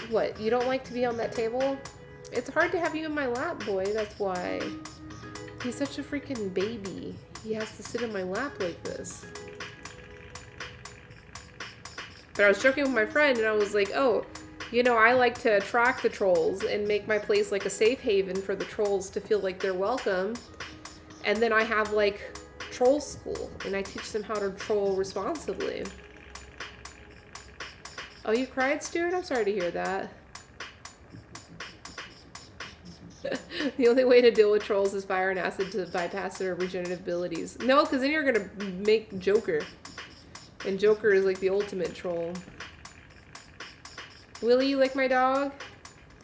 What, you don't like to be on that table? It's hard to have you in my lap, boy. That's why. He's such a freaking baby. He has to sit in my lap like this. But I was joking with my friend and I was like, oh, you know, I like to attract the trolls and make my place like a safe haven for the trolls to feel like they're welcome. And then I have like troll school and I teach them how to troll responsibly. Oh, you cried, Stuart? I'm sorry to hear that. The only way to deal with trolls is fire and acid to bypass their regenerative abilities. No, because then you're going to make Joker. And Joker is like the ultimate troll. Willie, you like my dog?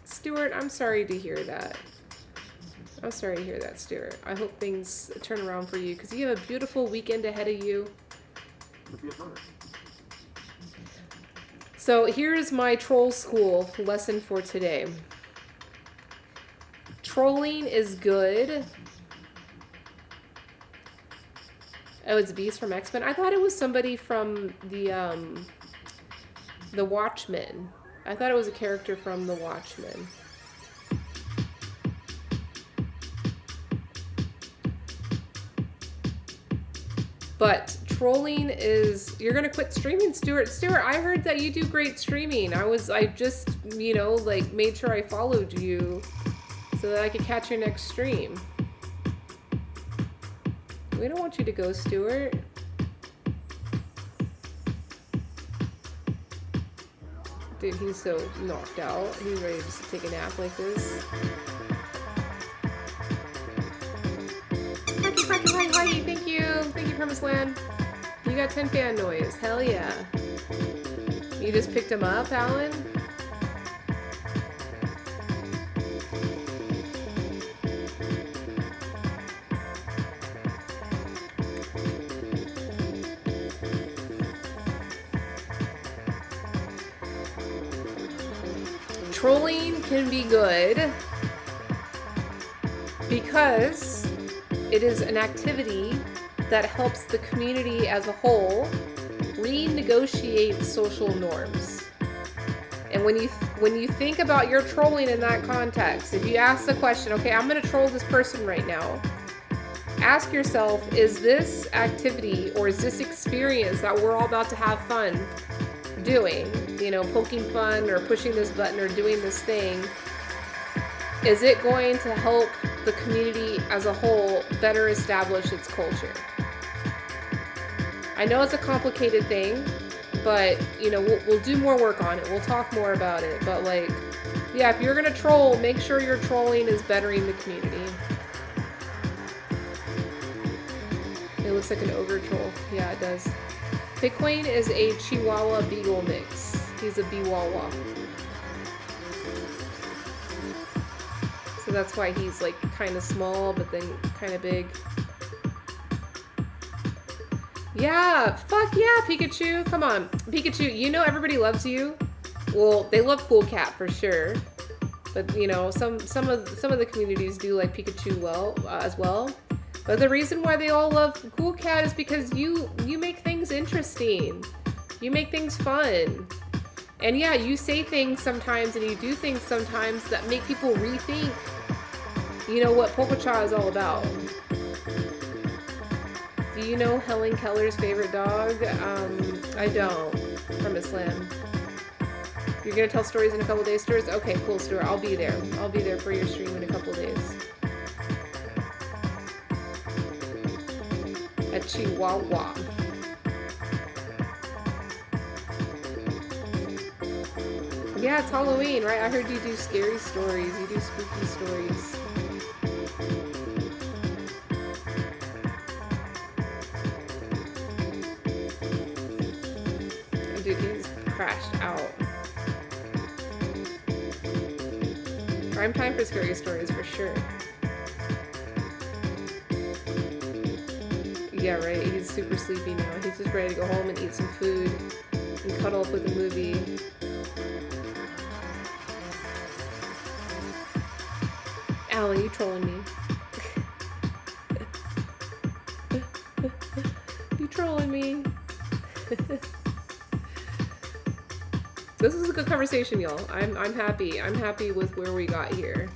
Stuart, I'm sorry to hear that. I'm sorry to hear that, Stuart. I hope things turn around for you because you have a beautiful weekend ahead of you. So here's my troll school lesson for today. Trolling is good. Oh, it's Beast from X-Men. I thought it was somebody from the Watchmen. I thought it was a character from the Watchmen. But trolling is, you're gonna quit streaming, Stuart. Stuart, I heard that you do great streaming. I just, you know, like made sure I followed you so that I could catch your next stream. We don't want you to go, Stuart. Dude, he's so knocked out. He's ready just to take a nap like this. Hi, thank you. Thank you, Premise Land. You got 10 fan noise. Hell yeah. You just picked him up, Alan? Trolling can be good because it is an activity that helps the community as a whole renegotiate social norms. And when you think about your trolling in that context, if you ask the question, okay, I'm going to troll this person right now, ask yourself, is this activity or is this experience that we're all about to have fun doing, you know, poking fun or pushing this button or doing this thing, is it going to help the community as a whole better establish its culture? I know it's a complicated thing, but, you know, we'll do more work on it. We'll talk more about it. But, like, yeah, if you're going to troll, make sure your trolling is bettering the community. It looks like an ogre troll. Yeah, it does. Bitcoin is a Chihuahua Beagle mix. He's a Biwawa. So that's why he's like kind of small, but then kind of big. Yeah, fuck yeah, Pikachu. Come on, Pikachu, you know everybody loves you. Well, they love Cool Cat for sure. But you know, some of the communities do like Pikachu as well. But the reason why they all love Cool Cat is because you make things interesting. You make things fun. And yeah, you say things sometimes and you do things sometimes that make people rethink, you know, what Pokecha is all about. Do you know Helen Keller's favorite dog? I don't. From Islam. You're gonna tell stories in a couple days, Stuart? Okay, cool, Stuart. I'll be there. I'll be there for your stream in a couple days. A Chihuahua. Yeah, it's Halloween, right? I heard you do scary stories. You do spooky stories. Dude, he's crashed out. Prime time for scary stories, for sure. Yeah, right. He's super sleepy now. He's just ready to go home and eat some food and cuddle up with a movie. Alan, you trolling me. You trolling me. This is a good conversation, y'all. I'm happy. I'm happy with where we got here.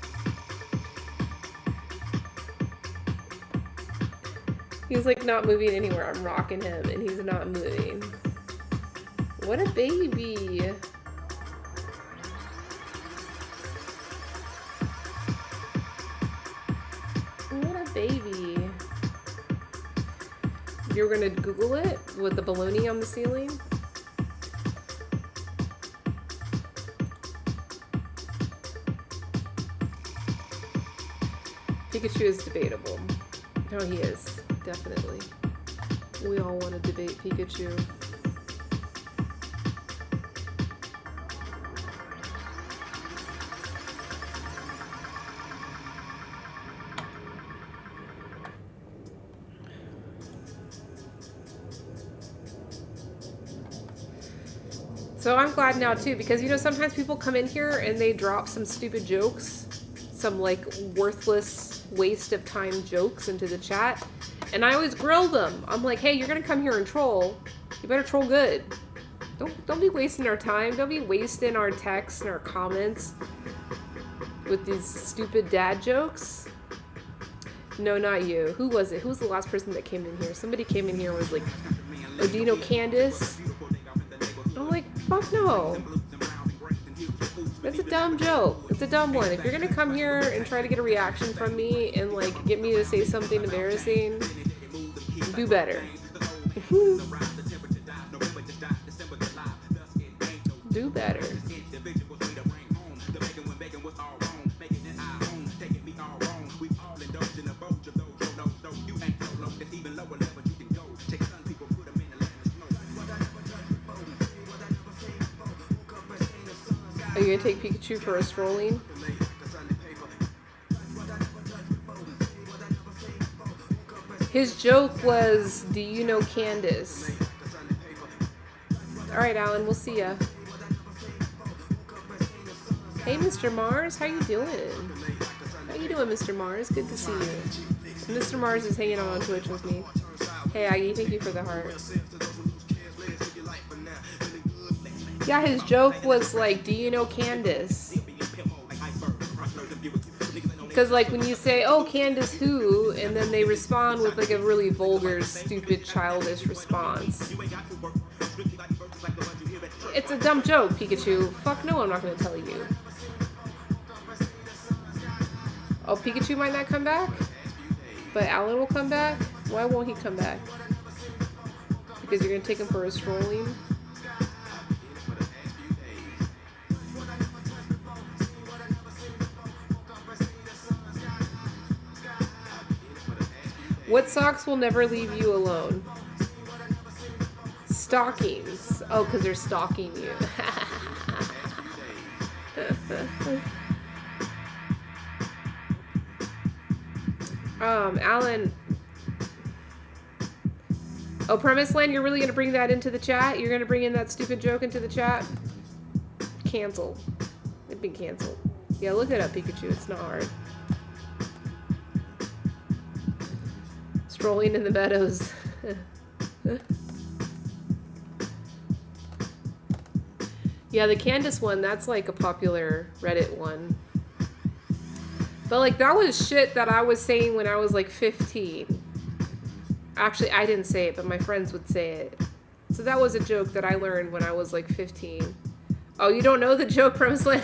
He's like not moving anywhere. I'm rocking him and he's not moving. What a baby. What a baby. You're gonna Google it with the baloney on the ceiling? Pikachu is debatable. No, he is. Definitely. We all want to debate Pikachu. So I'm glad now too, because you know, sometimes people come in here and they drop some stupid jokes, some like worthless waste of time jokes into the chat. And I always grill them. I'm like, hey, you're gonna come here and troll. You better troll good. Don't be wasting our time. Don't be wasting our texts and our comments with these stupid dad jokes. No, not you. Who was it? Who was the last person that came in here? Somebody came in here and was like, Odino Candace. I'm like, fuck no. That's a dumb joke. It's a dumb one. If you're gonna come here and try to get a reaction from me and like get me to say something embarrassing, do better. Do better. Are you gonna take Pikachu for a strolling? His joke was, do you know Candace? Alright, Alan, we'll see ya. Hey, Mr. Mars, how you doing? How you doing, Mr. Mars? Good to see you. Mr. Mars is hanging out on Twitch with me. Hey, Aggie, thank you for the heart. Yeah, his joke was like, do you know Candace? Because like when you say, oh, Candace who? And then they respond with like a really vulgar, stupid, childish response. It's a dumb joke, Pikachu. Fuck no, I'm not going to tell you. Oh, Pikachu might not come back? But Alan will come back? Why won't he come back? Because you're going to take him for a strolling? What socks will never leave you alone? Stockings. Oh, because they're stalking you. Alan. Oh, Premise Land, you're really going to bring that into the chat? You're going to bring in that stupid joke into the chat? Canceled. It'd been canceled. Yeah, look it up, Pikachu. It's not hard. Strolling in the meadows. Yeah, the Candace one, that's like a popular Reddit one. But like that was shit that I was saying when I was like 15. Actually, I didn't say it, but my friends would say it. So that was a joke that I learned when I was like 15. Oh, you don't know the joke, Premise Land?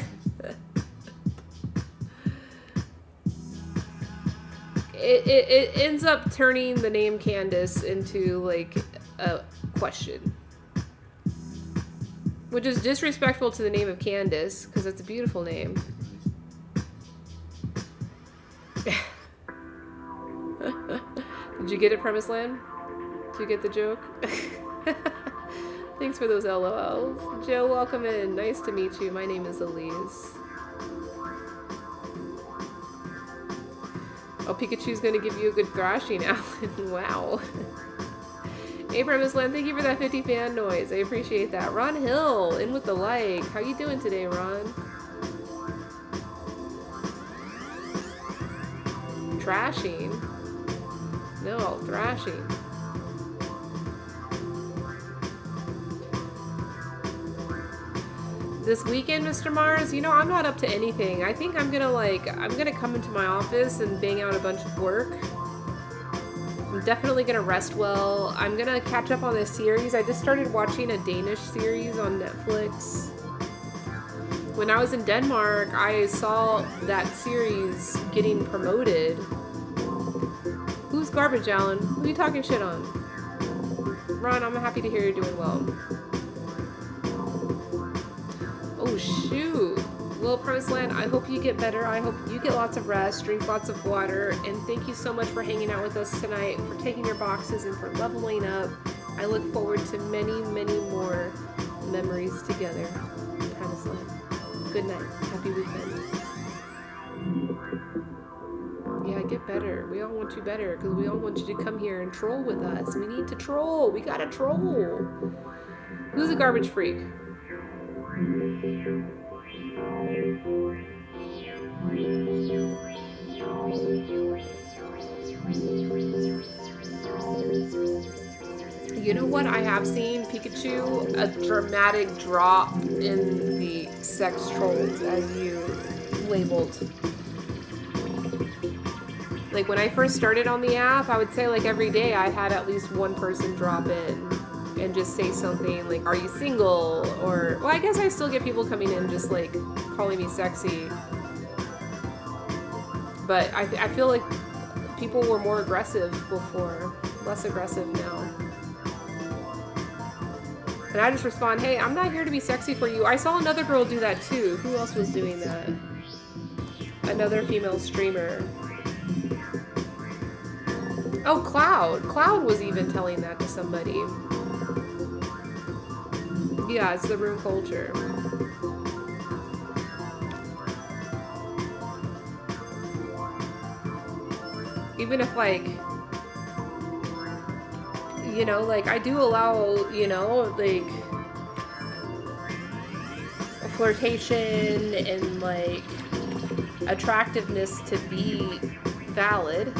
It ends up turning the name Candace into like a question, which is disrespectful to the name of Candace because it's a beautiful name. Did you get it, Premise Land? Did you get the joke? Thanks for those LOLs. Joe, welcome in. Nice to meet you. My name is Elise. Oh, Pikachu's gonna give you a good thrashing, Alan. Wow. Hey, Premise Land, thank you for that 50 fan noise. I appreciate that. Ron Hill, in with the like. How you doing today, Ron? Trashing? No, thrashing. This weekend, Mr. Mars, you know, I'm not up to anything. I think I'm gonna come into my office and bang out a bunch of work. I'm definitely gonna rest well. I'm gonna catch up on this series. I just started watching a Danish series on Netflix. When I was in Denmark, I saw that series getting promoted. Who's garbage, Alan? Who are you talking shit on? Ron, I'm happy to hear you're doing well. Oh, shoot. Well, Promised Land, I hope you get better. I hope you get lots of rest, drink lots of water, and thank you so much for hanging out with us tonight, for taking your boxes, and for leveling up. I look forward to many, many more memories together. Promised Land. Good night. Happy weekend. Yeah, get better. We all want you better, because we all want you to come here and troll with us. We need to troll. We gotta troll. Who's a garbage freak? You know what I have seen, Pikachu? A dramatic drop in the sex trolls, as you labeled. Like, when I first started on the app, I would say, like, every day I had at least one person drop in and just say something like, are you single? Or, well, I guess I still get people coming in just, like, calling me sexy. But I feel like people were more aggressive before, less aggressive now. And I just respond, hey, I'm not here to be sexy for you. I saw another girl do that too. Who else was doing that? Another female streamer. Oh, Cloud. Cloud was even telling that to somebody. Yeah, it's the room culture. Even if, like, you know, like, I do allow, you know, like, flirtation and, like, attractiveness to be valid.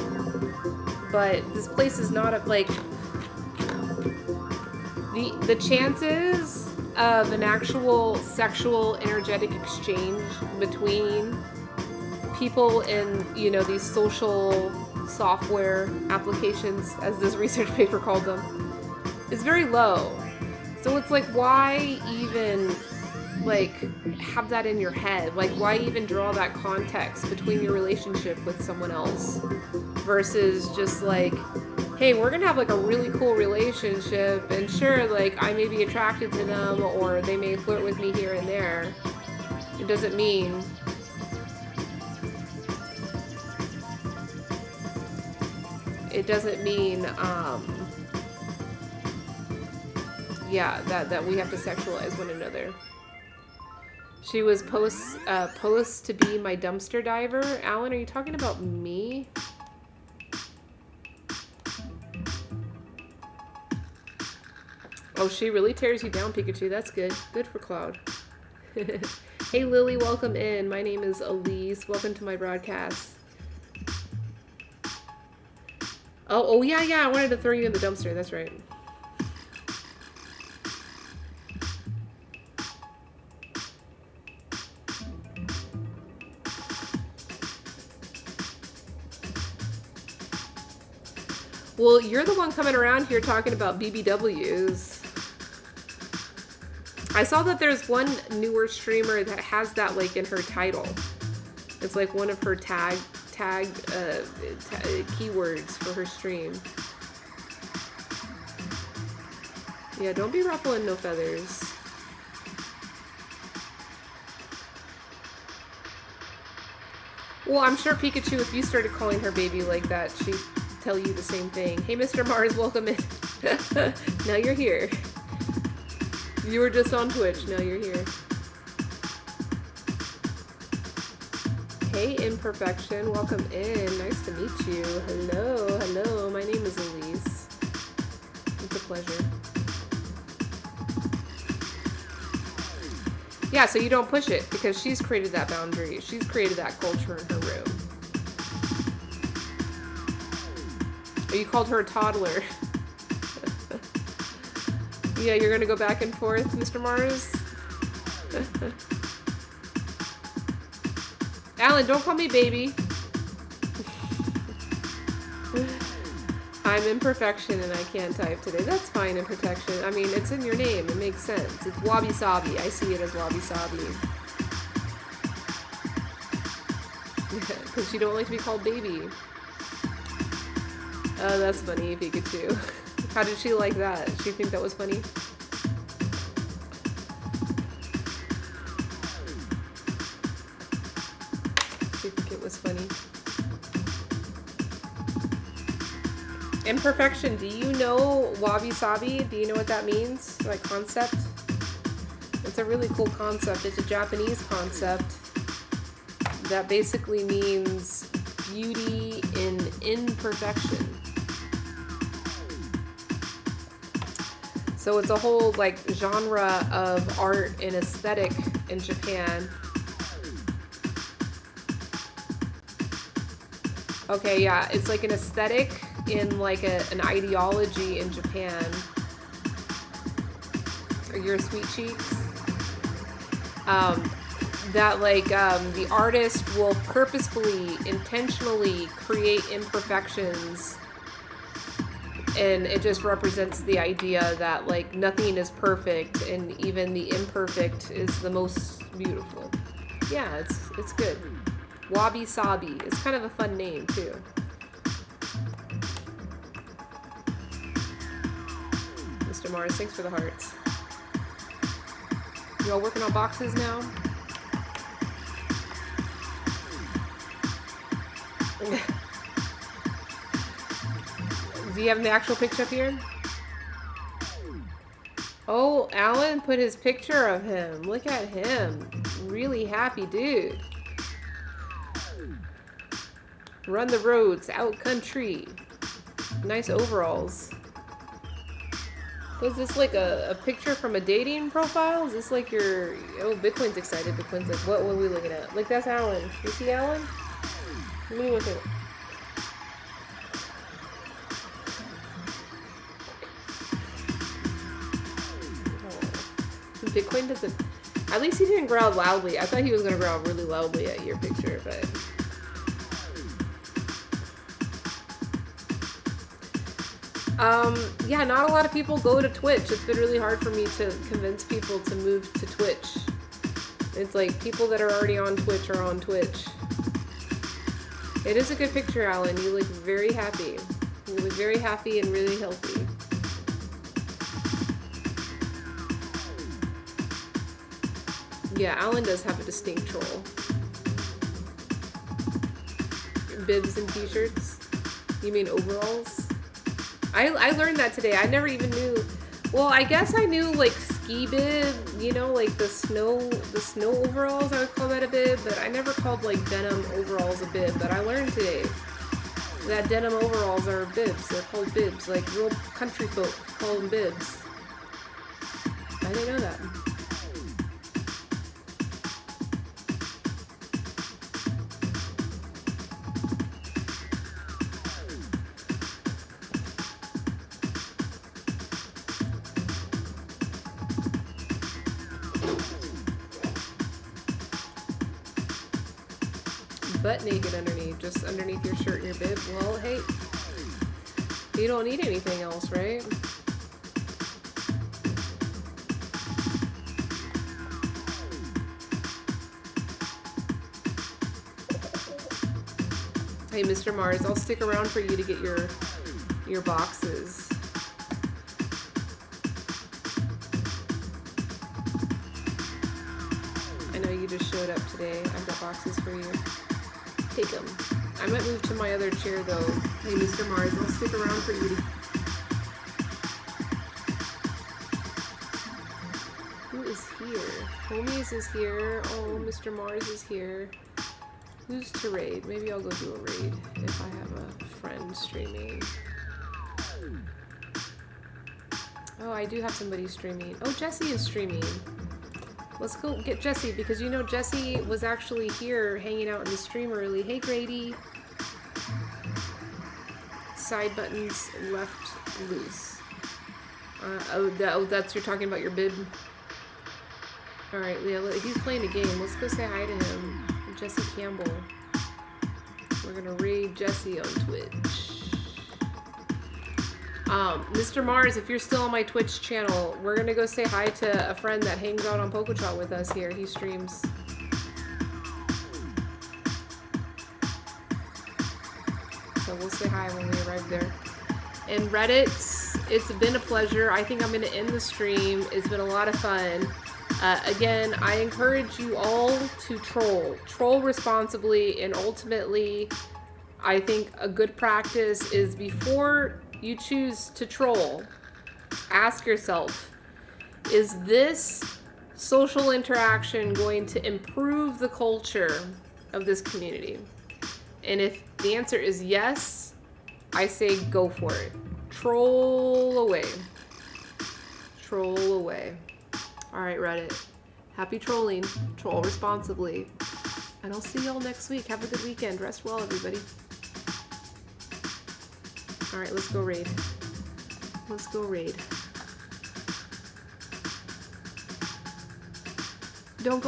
But this place is not, like, the chances of an actual sexual energetic exchange between people in, you know, these social software applications, as this research paper called them, is very low. So it's like, why even, like, have that in your head? Like, why even draw that context between your relationship with someone else versus just like, hey, we're gonna have, like, a really cool relationship, and sure, like, I may be attracted to them or they may flirt with me here and there. It doesn't mean yeah, that we have to sexualize one another. She was post to be my dumpster diver. Alan, are you talking about me? Oh, she really tears you down, Pikachu. That's good. Good for Cloud. Hey, Lily, welcome in. My name is Elise. Welcome to my broadcast. Oh yeah, I wanted to throw you in the dumpster. That's right. Well, you're the one coming around here talking about BBWs. I saw that there's one newer streamer that has that, like, in her title. It's like one of her tagged keywords for her stream. Yeah, don't be ruffling no feathers. Well, I'm sure Pikachu, if you started calling her baby like that, she'd tell you the same thing. Hey, Mr. Mars, welcome in. Now you're here. You were just on Twitch, now you're here. Hey, Imperfection, welcome in. Nice to meet you. Hello. My name is Elise. It's a pleasure. Yeah, so you don't push it because she's created that boundary. She's created that culture in her room. Oh, you called her a toddler. Yeah, you're gonna go back and forth, Mr. Mars? Alan, don't call me baby. I'm imperfection and I can't type today. That's fine, imperfection. I mean, it's in your name. It makes sense. It's Wabi Sabi. I see it as Wabi Sabi. Because you don't like to be called baby. Oh, that's funny, Pikachu. How did she like that? Did she think that was funny? She think it was funny. Imperfection, do you know Wabi Sabi? Do you know what that means? Like concept? It's a really cool concept. It's a Japanese concept that basically means beauty in imperfection. So it's a whole like genre of art and aesthetic in Japan. Okay, yeah, it's like an aesthetic in like an ideology in Japan. Are your sweet cheeks? That like the artist will purposefully, intentionally create imperfections, and it just represents the idea that like nothing is perfect, and even the imperfect is the most beautiful. Yeah, it's good. Wabi Sabi. It's kind of a fun name too. Mr. Mars, thanks for the hearts. You all working on boxes now? Do you have the actual picture up here? Oh, Alan put his picture of him. Look at him. Really happy dude. Run the roads, out country. Nice overalls. Was this like a picture from a dating profile? Is this like your... Oh, Bitcoin's excited. Bitcoin's like, what are we looking at? Like, that's Alan. You see Alan? Let me look at it. Oh. Bitcoin doesn't... At least he didn't growl loudly. I thought he was going to growl really loudly at your picture, but... Yeah, not a lot of people go to Twitch. It's been really hard for me to convince people to move to Twitch. It's like people that are already on Twitch are on Twitch. It is a good picture, Alan. You look very happy. You look very happy and really healthy. Yeah, Alan does have a distinct troll. Bibs and t-shirts? You mean overalls? I learned that today. I never even knew. Well, I guess I knew like ski bib, you know, like the snow overalls. I would call that a bib, but I never called like denim overalls a bib. But I learned today that denim overalls are bibs. They're called bibs. Like real country folk call them bibs. I didn't know that. Butt naked underneath, just underneath your shirt and your bib. Well, hey, you don't need anything else, right? Hey, Mr. Mars, I'll stick around for you to get your boxes. I know you just showed up today. I've got boxes for you. Take them. I might move to my other chair though. Hey, Mr. Mars, I'll stick around for you. Who is here? Homies is here. Oh, Mr. Mars is here. Who's to raid? Maybe I'll go do a raid if I have a friend streaming. Oh, I do have somebody streaming. Oh, Jesse is streaming. Let's go get Jesse, because you know Jesse was actually here hanging out in the stream early. Hey, Grady. Side buttons left loose. Oh, that's you're talking about your bib. All right, Leah, he's playing a game. Let's go say hi to him. Jesse Campbell. We're gonna raid Jesse on Twitch. Mr. Mars, if you're still on my Twitch channel, we're gonna go say hi to a friend that hangs out on PokeChat with us here. He streams. So we'll say hi when we arrive there. And Reddit, it's been a pleasure. I think I'm gonna end the stream. It's been a lot of fun. Again, I encourage you all to troll. Troll responsibly, and ultimately, I think a good practice is before you choose to troll, ask yourself, is this social interaction going to improve the culture of this community? And if the answer is yes, I say go for it. Troll away. Troll away. All right, Reddit. Happy trolling. Troll responsibly. And I'll see y'all next week. Have a good weekend. Rest well, everybody. All right, let's go raid. Let's go raid.